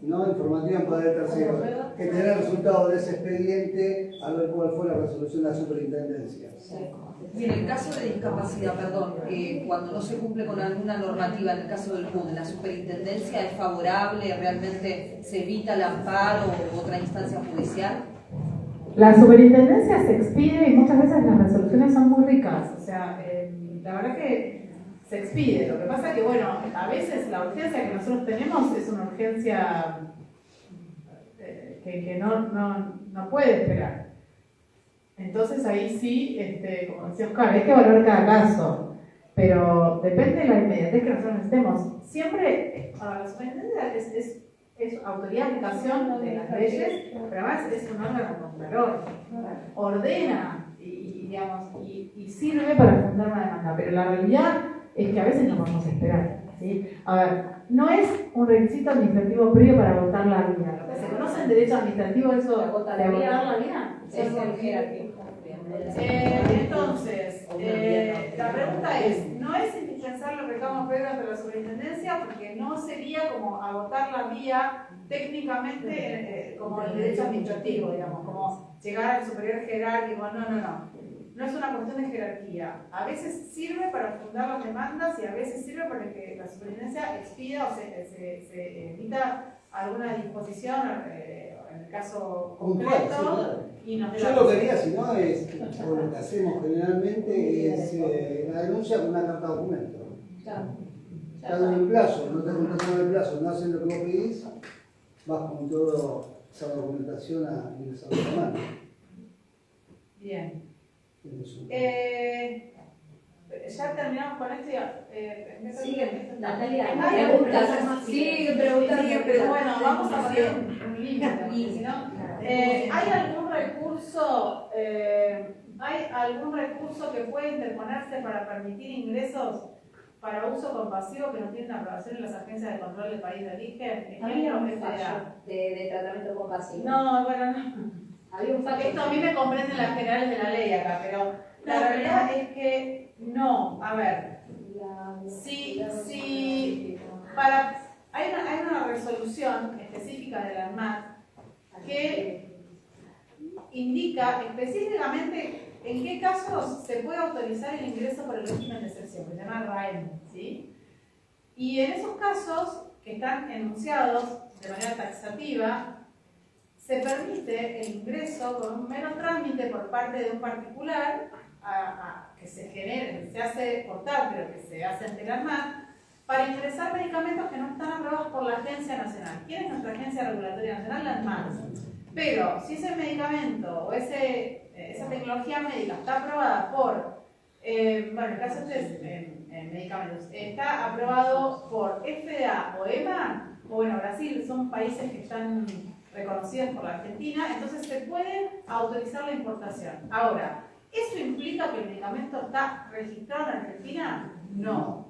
no informativa en poder tercero, que tener el resultado de ese expediente a ver cuál fue la resolución de la superintendencia. Y en el caso de discapacidad, cuando no se cumple con alguna normativa, en el caso del PUN, ¿la superintendencia es favorable? ¿Realmente se evita el amparo o otra instancia judicial? La superintendencia se expide y muchas veces las resoluciones son muy ricas, o sea, la verdad que se expide. Lo que pasa es que, bueno, a veces la urgencia que nosotros tenemos es una urgencia que no puede esperar. Entonces ahí sí, como decía Oscar, hay que valorar cada caso, pero depende de la inmediatez que nosotros necesitemos. Siempre, la superintendencia es autoridad de aplicación de las leyes, pero además es un órgano con valor, ordena y sirve para fundar una demanda, pero la realidad es que a veces no podemos esperar, ¿sí? A ver, no es un requisito administrativo previo para agotar la vía. Lo que se conoce en derecho administrativo, eso de agotar la vía, es entonces, la pregunta es, ¿no es indispensable el reclamo previo ante la superintendencia? Porque no sería como agotar la vía técnicamente como el derecho administrativo, digamos, como llegar al superior jerárquico. No es una cuestión de jerarquía. A veces sirve para fundar las demandas y a veces sirve para que la superintendencia expida o se emita alguna disposición en el caso concreto. Y nos yo lo que haría, si no, es, o lo que hacemos generalmente, es la denuncia con una carta documento. Está en el plazo, no te contestan el plazo, no hacen lo que vos pedís, vas con toda esa documentación a ingresar a la mano. Bien. Ya terminamos con esto y Natalia, preguntas. Bueno, vamos a hacer un límite. ¿Hay algún recurso que puede interponerse para permitir ingresos para uso compasivo que no tienen aprobación en las agencias de control del país de origen? Había un FDA. fallo de tratamiento compasivo. No, bueno, no. Había un fallo. Esto a mí me comprenden las generales de la ley acá, pero la realidad es que no. A ver, hay una resolución específica de la ANMAT que indica específicamente en qué casos se puede autorizar el ingreso por el régimen de excepción, que se llama RAEM, ¿sí? Y en esos casos que están enunciados de manera taxativa, se permite el ingreso con un mero trámite por parte de un particular que se genere, se hace portar, pero que se hace ante la ANMAT, para ingresar medicamentos que no están aprobados por la Agencia Nacional. ¿Quién es nuestra Agencia Regulatoria Nacional? La ANMAT. Pero si ese medicamento o esa tecnología médica está aprobada por, bueno, en el caso de medicamentos, está aprobado por FDA o EMA, o bueno, Brasil, son países que están reconocidos por la Argentina, entonces se puede autorizar la importación. Ahora, ¿eso implica que el medicamento está registrado en Argentina? No.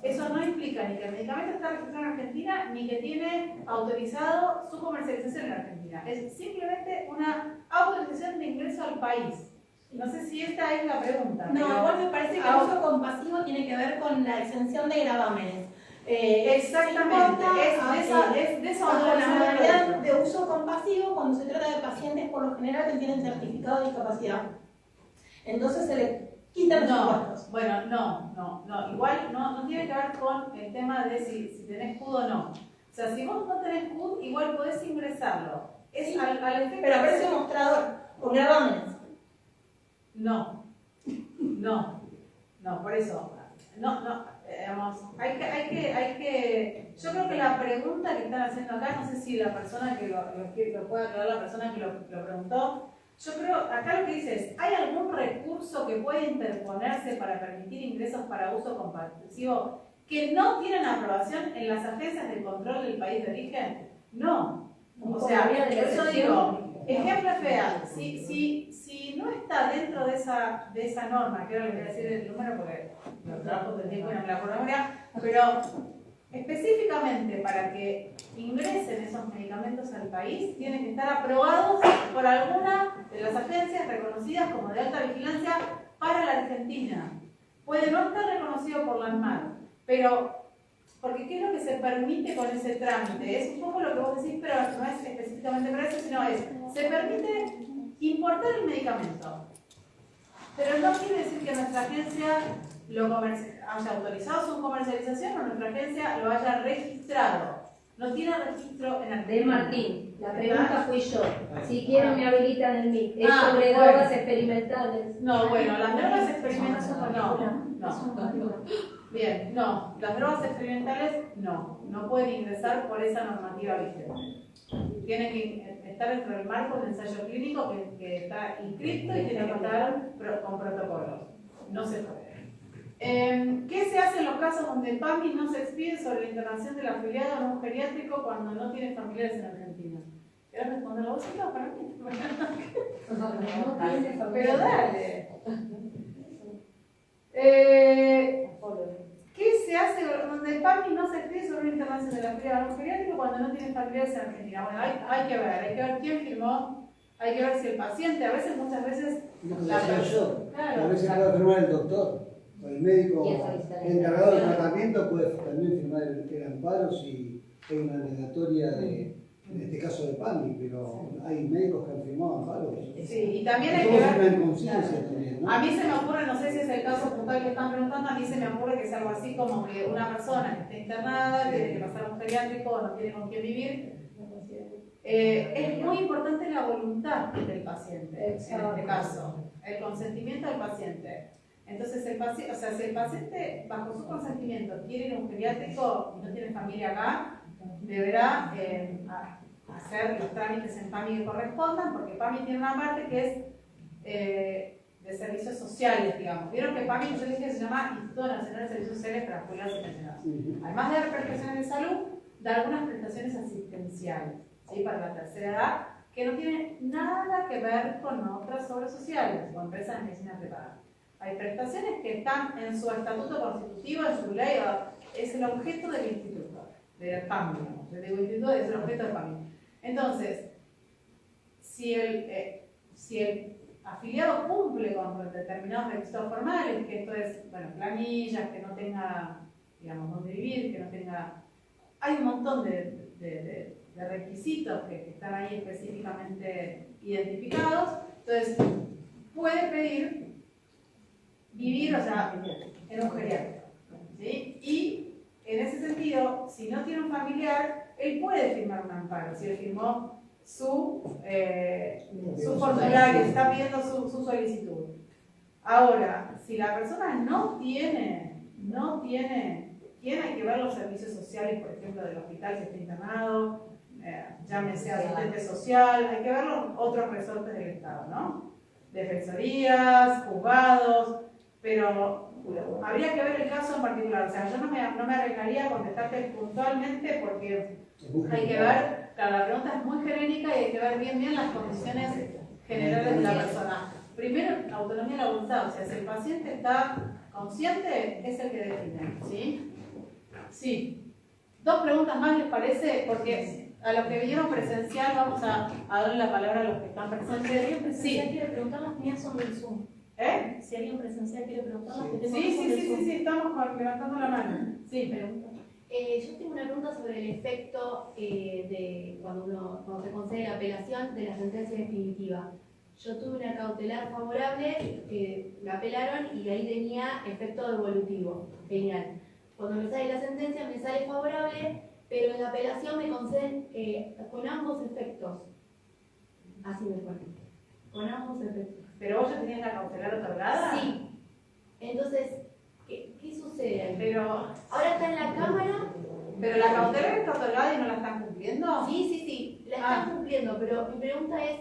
Eso no implica ni que el medicamento está registrado en Argentina, ni que tiene autorizado su comercialización en Argentina. Es simplemente una autorización de ingreso al país. No sé si esta es la pregunta. No, igual me parece que el uso compasivo tiene que ver con la exención de gravámenes. Exactamente, es de esa bajo la autorización. modalidad de uso compasivo cuando se trata de pacientes por lo general que tienen certificado de discapacidad. Entonces se le quitan los impuestos. Bueno, no, igual no tiene que ver con el tema de si tenés CUD o no. O sea, si vos no tenés CUD, igual podés ingresarlo. Es Sí, al efecto. pero a precio mostrador, con gravámenes. No, por eso. Digamos, hay que. Yo creo que la pregunta que están haciendo acá, no sé si la persona que lo puede aclarar, la persona que lo preguntó. Yo creo, acá lo que dice es, ¿hay algún recurso que puede interponerse para permitir ingresos para uso compasivo que no tienen aprobación en las agencias de control del país de origen? No. O sea, por eso digo, ejemplo fea, si no está dentro de esa norma, que ahora les voy a decir el número porque lo trabajo todo el tiempo y no me la acuerdo ahora, pero específicamente para que ingresen esos medicamentos al país, tienen que estar aprobados por alguna de las agencias reconocidas como de alta vigilancia para la Argentina. Puede no estar reconocido por la ANMAT, pero porque ¿qué es lo que se permite con ese trámite? Es un poco lo que vos decís, pero no es específicamente para eso, sino se permite importar el medicamento. Pero no quiere decir que nuestra agencia haya autorizado su comercialización o nuestra agencia lo haya registrado. No tiene registro en Argentina. De Martín, la pregunta fui yo. Si quieren me habilitan el MIC. Es Ah, sobre bueno. drogas experimentales. No, bueno, las drogas experimentales no. Bien, no. Las drogas experimentales no pueden ingresar por esa normativa vigente. Tienen que estar dentro del marco del ensayo clínico que está inscrito y tiene que estar con protocolos. No se puede. ¿Qué se hace en los casos donde PAMI no se expide sobre la internación del afiliado en un geriátrico cuando no tiene familiares en Argentina? ¿Querés responderlo vos? No, para mí. Pero dale. ¿Qué se hace donde PAMI no se expide sobre la internación del afiliado en un geriátrico cuando no tiene familiares en Argentina? Bueno, hay que ver quién firmó, hay que ver si el paciente, muchas veces. No, yo. Claro. A veces puede firmar el doctor. El médico encargado del tratamiento puede también firmar el amparo si hay una negatoria en este caso de PAMI, pero hay médicos que han firmado amparos. Sí, y también hay que ver. En conciencia también, ¿no? A mí se me ocurre, no sé si es el caso puntual que están preguntando, a mí se me ocurre que es algo así como que una persona que esté internada, tiene que pasar a un geriátrico, no tiene con quién vivir. Es muy importante la voluntad del paciente, en este caso, el consentimiento del paciente. Entonces, si el paciente bajo su consentimiento quiere ir a un geriátrico y no tiene familia acá, deberá hacer los trámites en PAMI que correspondan, porque PAMI tiene una parte que es de servicios sociales, digamos. Vieron que PAMI, yo dije que se llama Instituto Nacional de Servicios Sociales para Jubilados y Pensionados. Además de dar prestaciones de salud, da algunas prestaciones asistenciales, ¿sí? Para la tercera edad, que no tienen nada que ver con otras obras sociales o empresas de medicina preparada. Hay prestaciones que están en su estatuto constitutivo, en su ley, es el objeto del instituto, del PAMI, digamos. Yo digo instituto, es el objeto del PAMI. Entonces, si el afiliado cumple con determinados requisitos formales, que esto es, bueno, planillas, que no tenga, digamos, donde vivir, que no tenga... Hay un montón de requisitos que están ahí específicamente identificados, entonces puede pedir vivir, o sea, en un geriátrico, ¿sí? Y en ese sentido, si no tiene un familiar, él puede firmar un amparo, si él firmó su formulario, está pidiendo su solicitud. Ahora, si la persona no tiene, hay que ver los servicios sociales, por ejemplo, del hospital si está internado, llámese asistente social, hay que ver los otros resortes del Estado, ¿no? Defensorías, juzgados, pero habría que ver el caso en particular. O sea, yo no me arriesgaría a contestarte puntualmente porque hay que ver, claro, la pregunta es muy genérica y hay que ver bien las condiciones generales de la persona. Primero, la autonomía de la voluntad, o sea, si el paciente está consciente, es el que define, ¿sí? Sí. Dos preguntas más, ¿les parece? Porque a los que vinieron presencial vamos a darle la palabra a los que están presentes. Si alguien presencial Sí. quiere preguntar, las mías son del Zoom. Si alguien presencial quiere preguntar, las que tengo Sí, son del Zoom. estamos levantando la mano. Sí, Pregunta. Yo tengo una pregunta sobre el efecto de cuando se concede la apelación de la sentencia definitiva. Yo tuve una cautelar favorable, la apelaron y ahí tenía efecto devolutivo. Genial. Cuando me sale la sentencia me sale favorable, pero en la apelación me conceden con ambos efectos. Así me pone. Con ambos efectos. ¿Pero vos ya tenías la cautelar otorgada? Sí. Entonces, ¿qué sucede ahí? Pero Ahora está en la Cámara. ¿Pero la cautelar está otorgada y no la están cumpliendo? Sí, la están cumpliendo, pero mi pregunta es,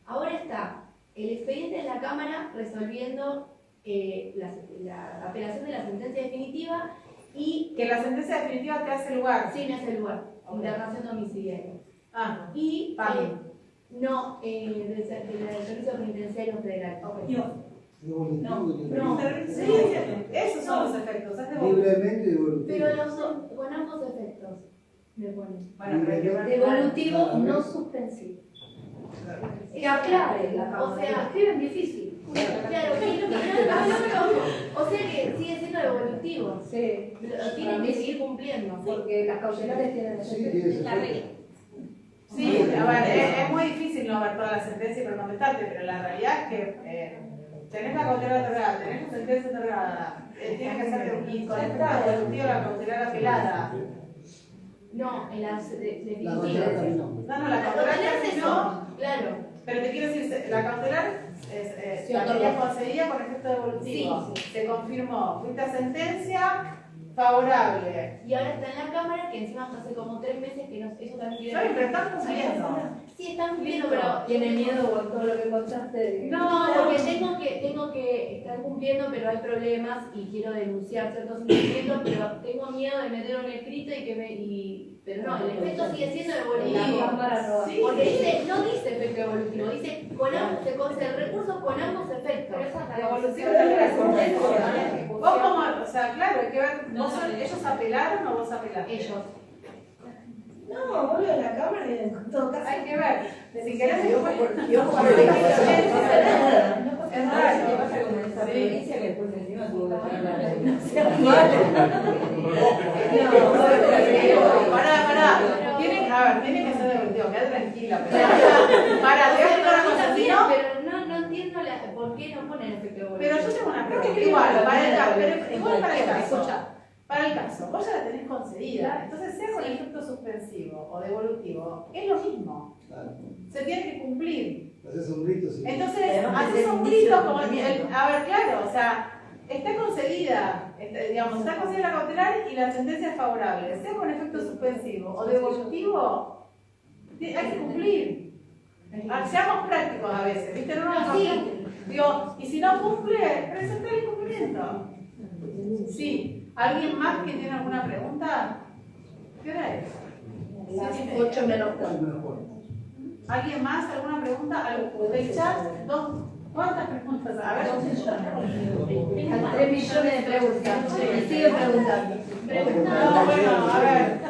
ahora está el expediente en la Cámara resolviendo la apelación de la sentencia definitiva y... Que la sentencia definitiva te hace lugar. Sí, me hace lugar, Ok. internación domiciliaria. Ah, Y... PAMI. no, del Servicio Penitenciario Federal. Sí, esos son los efectos. Es devolutivo. Libremente devolutivo. Pero con ambos efectos me ponen. Bueno, pero hay que ver. Devolutivo no suspensivo. Que aclare la O sea, escriben difícil. claro, no. O sea que sigue siendo devolutivo. Sí. Lo tienen que seguir cumpliendo. Porque las cautelares tienen ese Sí, efecto. tiene ese La regla. efecto. Sí, a ver, es muy difícil no ver toda la sentencia y contestarte, pero la realidad es que tenés la cautelar otorgada, tenés la sentencia otorgada, tienes que ser y con esta devolutivo la cautelar apelada. No, en las La definitivas. cautelar terminó. No, la La cautelar cautelar terminó, cesó, claro. pero te quiero decir, la cautelar la tenía concedida con efecto devolutivo. Se confirmó, fuiste a sentencia favorable. Y ahora está en la Cámara, que encima hasta hace como 3 meses que eso también Está bien, pero están cumpliendo. Sí, están cumpliendo, pero... Tiene miedo por todo lo que contaste. No, porque tengo que estar cumpliendo, pero hay problemas y quiero denunciar ciertos incumplimientos, pero tengo miedo de meterlo en escrito y que pero no, el efecto sigue siendo devolutivo. La Cámara no va. Sí. Porque no dice efecto devolutivo, dice se concede el recurso con ambos efectos. Devolución de la sentencia. Vos como, o sea, claro, hay que ver, ¿ellos apelaron o vos apelaste? Ellos. No, vuelve a la cámara y en todo caso. Hay que ver, si querés, es raro. provincia que después encima tuvo que poner la resignación. Pará. Tiene que ser devolutivo, queda tranquila. Pará, te voy a explicar una cosa, si no. Pero no entiendo por qué no ponen efecto devolutivo. Pero yo tengo una pregunta, igual, para el caso. Para el caso, vos ya la tenés concedida, entonces sea con efecto suspensivo o devolutivo, es lo mismo. Claro. Se tiene que cumplir. Haces un grito, sí. Entonces, haces un grito como a ver, claro, o sea, está concedida, digamos, está concedida la cautelar y la sentencia es favorable, sea con efecto suspensivo o devolutivo, hay que cumplir. Seamos prácticos a veces, ¿viste? Digo, y si no cumple, presenta el incumplimiento. Sí. ¿Alguien más que tiene alguna pregunta? ¿Qué hora es? 8 menos 4. ¿Alguien más? ¿Alguna pregunta? ¿Algo del chat? ¿Cuántas preguntas? A ver, 3 millones de preguntas. Me siguen preguntando. no, bueno, a ver,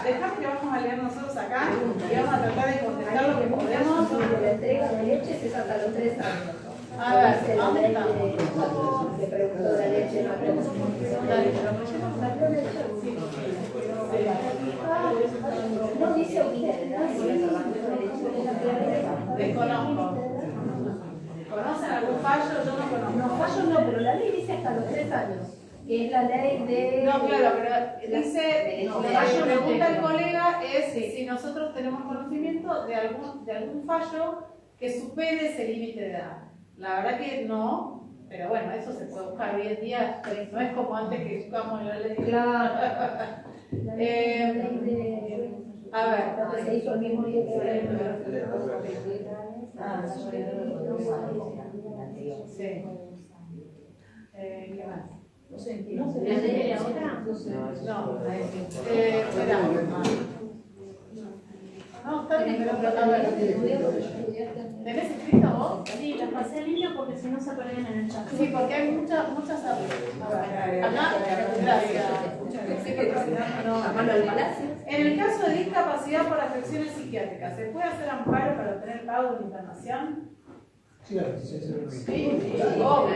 dejamos que vamos a leer nosotros acá y vamos a tratar de contestar lo que podemos. La entrega de leche se saca a los 3 años. A ver, Dice la ¿dónde ley estamos? de producto de leche materna. No dice usted, Desconozco. ¿Conocen algún fallo? Yo no conozco. no, fallo no, pero la ley dice hasta los 3 años, que es la ley de... No, claro, pero dice, lo que yo pregunta al colega es si nosotros tenemos conocimiento de algún fallo que supere ese límite de edad. La verdad que no, pero bueno, eso se puede buscar hoy en día, no es como antes que buscamos la ley. Claro. A ver, Lo que se hizo al mismo tiempo. sí. ¿Qué más? No sé, No sé. ¿la ley de la otra? No, espera. No, está bien, pero a ver. ¿Tenés escrito vos? Sí, las pasé en línea porque si no se perdían en el chat. Sí, porque hay muchas a ver, acá, gracias. En el caso de discapacidad por afecciones psiquiátricas, ¿se puede hacer amparo para obtener pago de internación? Sí, la 26.091. Sí, obvio.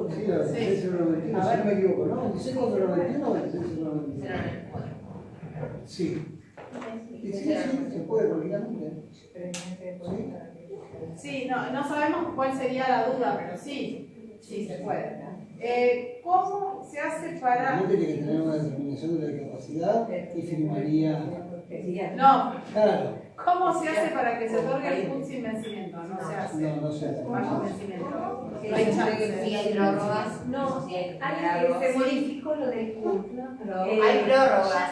Sí, la 26.091, si no me equivoco, ¿no? 26.091 o 26.091. Sí. Y sí, se puede, tranquilamente. Sí, no sabemos cuál sería la duda, pero sí, se puede. ¿Cómo se hace para...? No tiene que tener una determinación de la discapacidad y firmaría... No, Claro. ¿cómo se hace para que se otorgue el PUT sin vencimiento? No se hace. No se hace. Bajo vencimiento. No hay chance. Sí hay prórrogas. No, Sí hay se modificó lo del CUT. Hay prórrogas.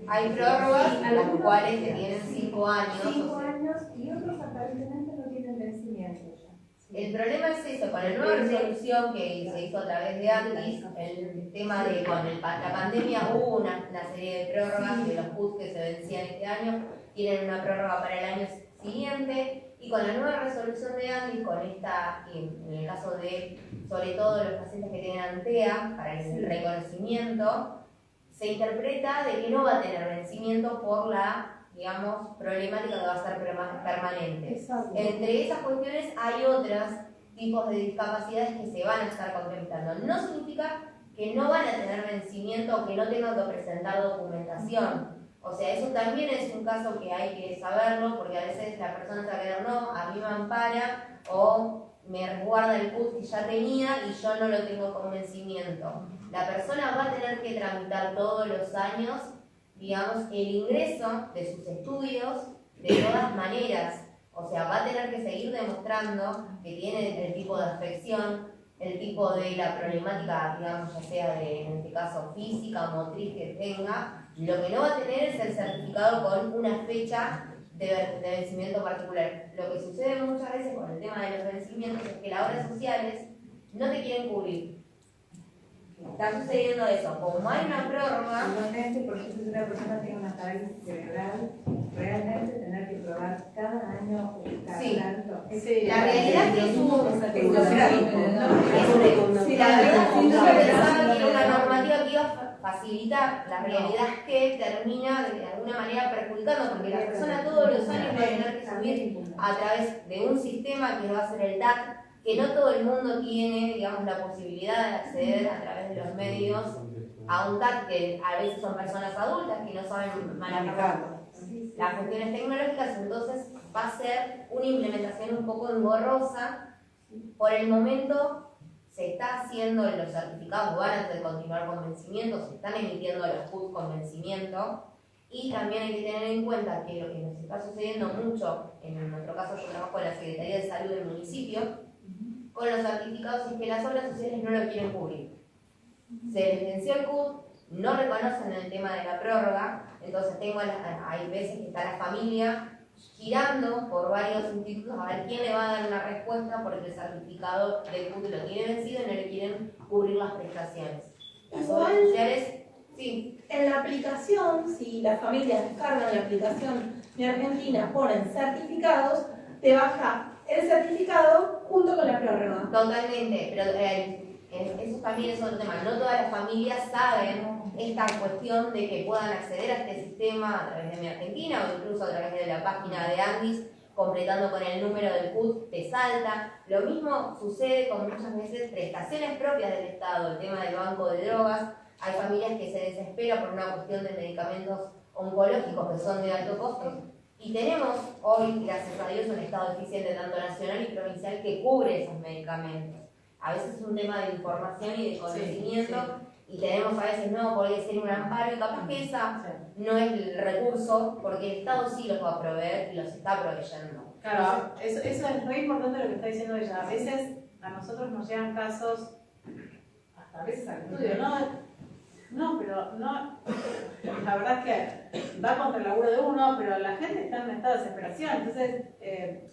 Hay prórrogas, las cuales que tienen 5 años. 5 años y otros aparentemente no tienen vencimiento ya. El problema es eso, con la nueva resolución que se hizo a través de ANDIS, el tema de con la pandemia hubo una serie de prórrogas de los PUT que se vencían este año, tienen una prórroga para el año siguiente, y con la nueva resolución de ANDIS, con esta, en el caso de, sobre todo los pacientes que tienen ANTEA, para el reconocimiento, se interpreta de que no va a tener vencimiento por la, digamos, problemática que va a ser permanente. Exacto. Entre esas cuestiones hay otros tipos de discapacidades que se van a estar contemplando. No significa que no van a tener vencimiento o que no tengan que presentar documentación. O sea, eso también es un caso que hay que saberlo, porque a veces la persona se va a quedar, no, a mí me ampara o me resguarda el PUT que ya tenía y yo no lo tengo con vencimiento. La persona va a tener que tramitar todos los años, digamos, el ingreso de sus estudios de todas maneras. O sea, va a tener que seguir demostrando que tiene el tipo de afección, el tipo de la problemática, digamos, ya sea de, en este caso, física o motriz que tenga. Lo que no va a tener es el certificado con una fecha de vencimiento particular. Lo que sucede muchas veces con el tema de los vencimientos es que las obras sociales no te quieren cubrir. Está sucediendo eso. Como hay una prórroga... Igualmente, por ejemplo, si una persona tiene una parálisis cerebral, realmente tener que probar cada año cada Sí. tanto. La realidad es que es un... Sí, La verdad, si yo pensaba que era una normativa que iba a facilitar, la realidad es que termina de alguna manera perjudicando, porque la persona todos los años va a tener que subir a través de un sistema que va a ser el DAC, que no todo el mundo tiene, digamos, la posibilidad de acceder a través de los medios a un DAC, que a veces son personas adultas que no saben manejar las cuestiones tecnológicas, entonces va a ser una implementación un poco engorrosa. Por el momento se está haciendo, los certificados van a continuar con vencimiento, se están emitiendo los PUT con vencimiento, y también hay que tener en cuenta que lo que nos está sucediendo mucho, en nuestro caso yo trabajo en la Secretaría de Salud del municipio, con los certificados es que las obras sociales no lo quieren cubrir. Se les venció el CUT, no reconocen el tema de la prórroga, entonces hay veces que está la familia girando por varios institutos a ver quién le va a dar una respuesta porque el certificado del CUT lo tiene vencido y no le quieren cubrir las prestaciones. Las obras sociales, sí. En la aplicación, si las familias descargan la aplicación de Argentina, ponen certificados, te baja el certificado junto con la prórroga. Totalmente, pero eso también es otro tema. No todas las familias saben esta cuestión de que puedan acceder a este sistema a través de Mi Argentina o incluso a través de la página de Andis, completando con el número del CUT, te salta. Lo mismo sucede con muchas veces prestaciones propias del Estado, el tema del banco de drogas. Hay familias que se desesperan por una cuestión de medicamentos oncológicos que son de alto costo. Y tenemos hoy, gracias a Dios, un Estado eficiente tanto nacional y provincial que cubre esos medicamentos. A veces es un tema de información y de conocimiento, y tenemos a veces, no, podría ser un amparo, y capaz que esa no es el recurso, porque el Estado sí los va a proveer y los está proveyendo. Claro, eso es muy importante lo que está diciendo ella. A veces a nosotros nos llegan casos, hasta a veces al estudio, no, pero no, la verdad es que va contra el laburo de uno, pero la gente está en un estado de desesperación. Entonces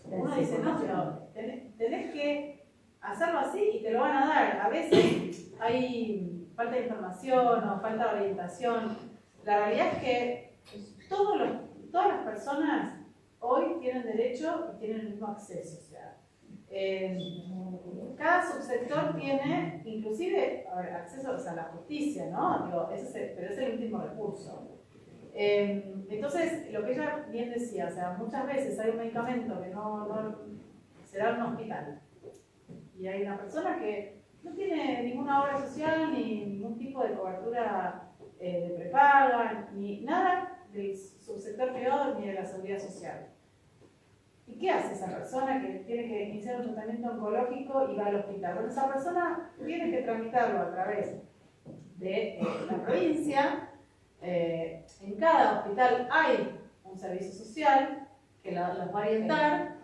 uno dice, no, pero tenés que hacerlo así y te lo van a dar. A veces hay falta de información o falta de orientación. La realidad es que todas las personas hoy tienen derecho y tienen el mismo acceso. O sea, cada subsector tiene, inclusive, acceso a la justicia, ¿no? Digo, pero es el último recurso. Entonces, lo que ella bien decía, o sea, muchas veces hay un medicamento que no se da en un hospital y hay una persona que no tiene ninguna obra social ni ningún tipo de cobertura de prepaga, ni nada del subsector privado ni de la seguridad social. ¿Y qué hace esa persona que tiene que iniciar un tratamiento oncológico y va al hospital? Bueno, esa persona tiene que tramitarlo a través de la provincia. En cada hospital hay un servicio social que los va a orientar,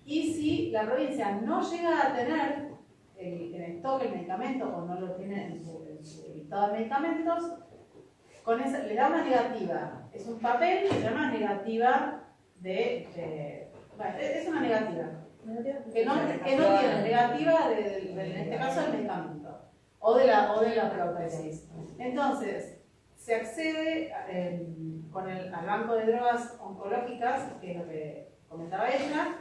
y si la provincia no llega a tener en stock el medicamento o no lo tiene en su listado de medicamentos, le da una negativa. Es un papel que se llama negativa bueno, es una negativa. Que no tiene negativa en este caso del medicamento o de la prótesis. Entonces, se accede al banco de drogas oncológicas, que es lo que comentaba ella,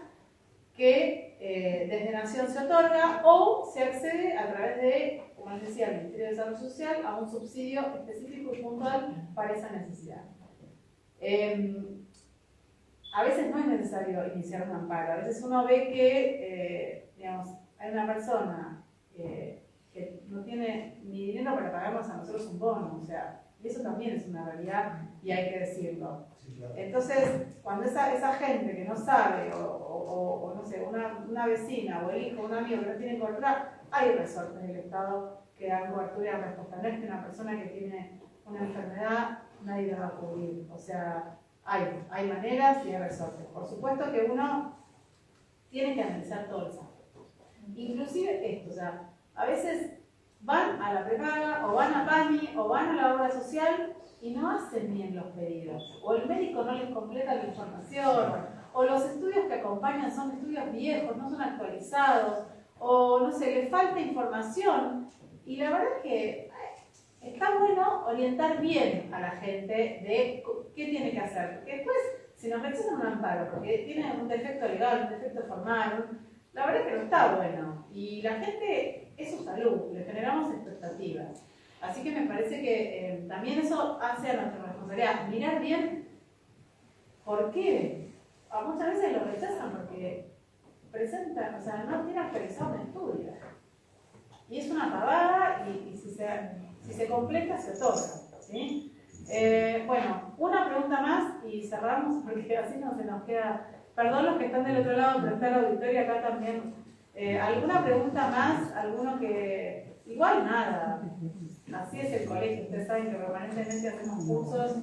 que desde Nación se otorga, o se accede a través de, como les decía, el Ministerio de Desarrollo Social, a un subsidio específico y puntual para esa necesidad. A veces no es necesario iniciar un amparo, a veces uno ve que digamos, hay una persona que no tiene ni dinero para pagarnos a nosotros un bono, o sea, y eso también es una realidad y hay que decirlo. Entonces, cuando esa gente que no sabe, o no sé, una vecina o el hijo, un amigo que no tiene cobertura, hay resortes del Estado que dan cobertura y respuesta. No es que una persona que tiene una enfermedad nadie la va a cubrir, o sea, hay maneras y hay resortes. Por supuesto que uno tiene que analizar todo el saco. Inclusive esto, o sea, a veces van a la prepaga, o van a PAMI, o van a la obra social y no hacen bien los pedidos. O el médico no les completa la información, o los estudios que acompañan son estudios viejos, no son actualizados, o no sé, les falta información. Y la verdad es que está bueno orientar bien a la gente de qué tiene que hacer, porque después, si nos rechazan un amparo, porque tiene un defecto legal, un defecto formal, la verdad es que no está bueno. Y la gente, es su salud, le generamos expectativas. Así que me parece que también eso hace a nuestra responsabilidad, mirar bien por qué. Muchas veces lo rechazan porque presentan, o sea, no tiene actualizado un estudio. Y es una pavada, y si se completa, se otorga, ¿sí? Bueno, una pregunta más y cerramos, porque así no se nos queda. Perdón los que están del otro lado, pero está el auditorio acá también. ¿Alguna pregunta más? ¿Alguno que...? Igual nada. Así es el colegio. Ustedes saben que permanentemente hacemos cursos.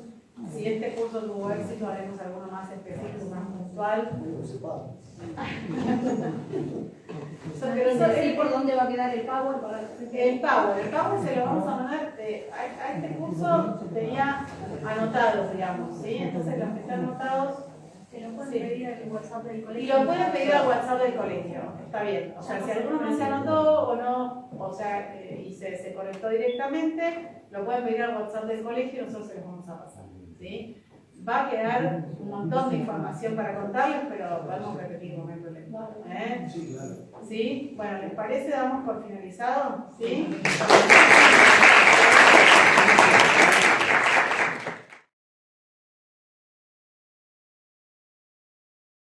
Si este curso tuvo éxito, haremos alguno más específico, más puntual. ¿Y por dónde va a quedar el Power? El Power se lo vamos a mandar. A este curso tenía anotados, digamos, ¿sí? Entonces los que están anotados Se lo pueden pedir al WhatsApp del y colegio. lo pueden pedir al WhatsApp del colegio, está bien. O sea, si alguno no se anotó o no, o sea, y se conectó directamente, lo pueden pedir al WhatsApp del colegio y nosotros se los vamos a pasar, ¿sí? Va a quedar un montón de información para contarles, pero podemos repetir, no hay problema. Sí, claro. ¿Sí? Bueno, ¿les parece? ¿Damos por finalizado? ¿Sí?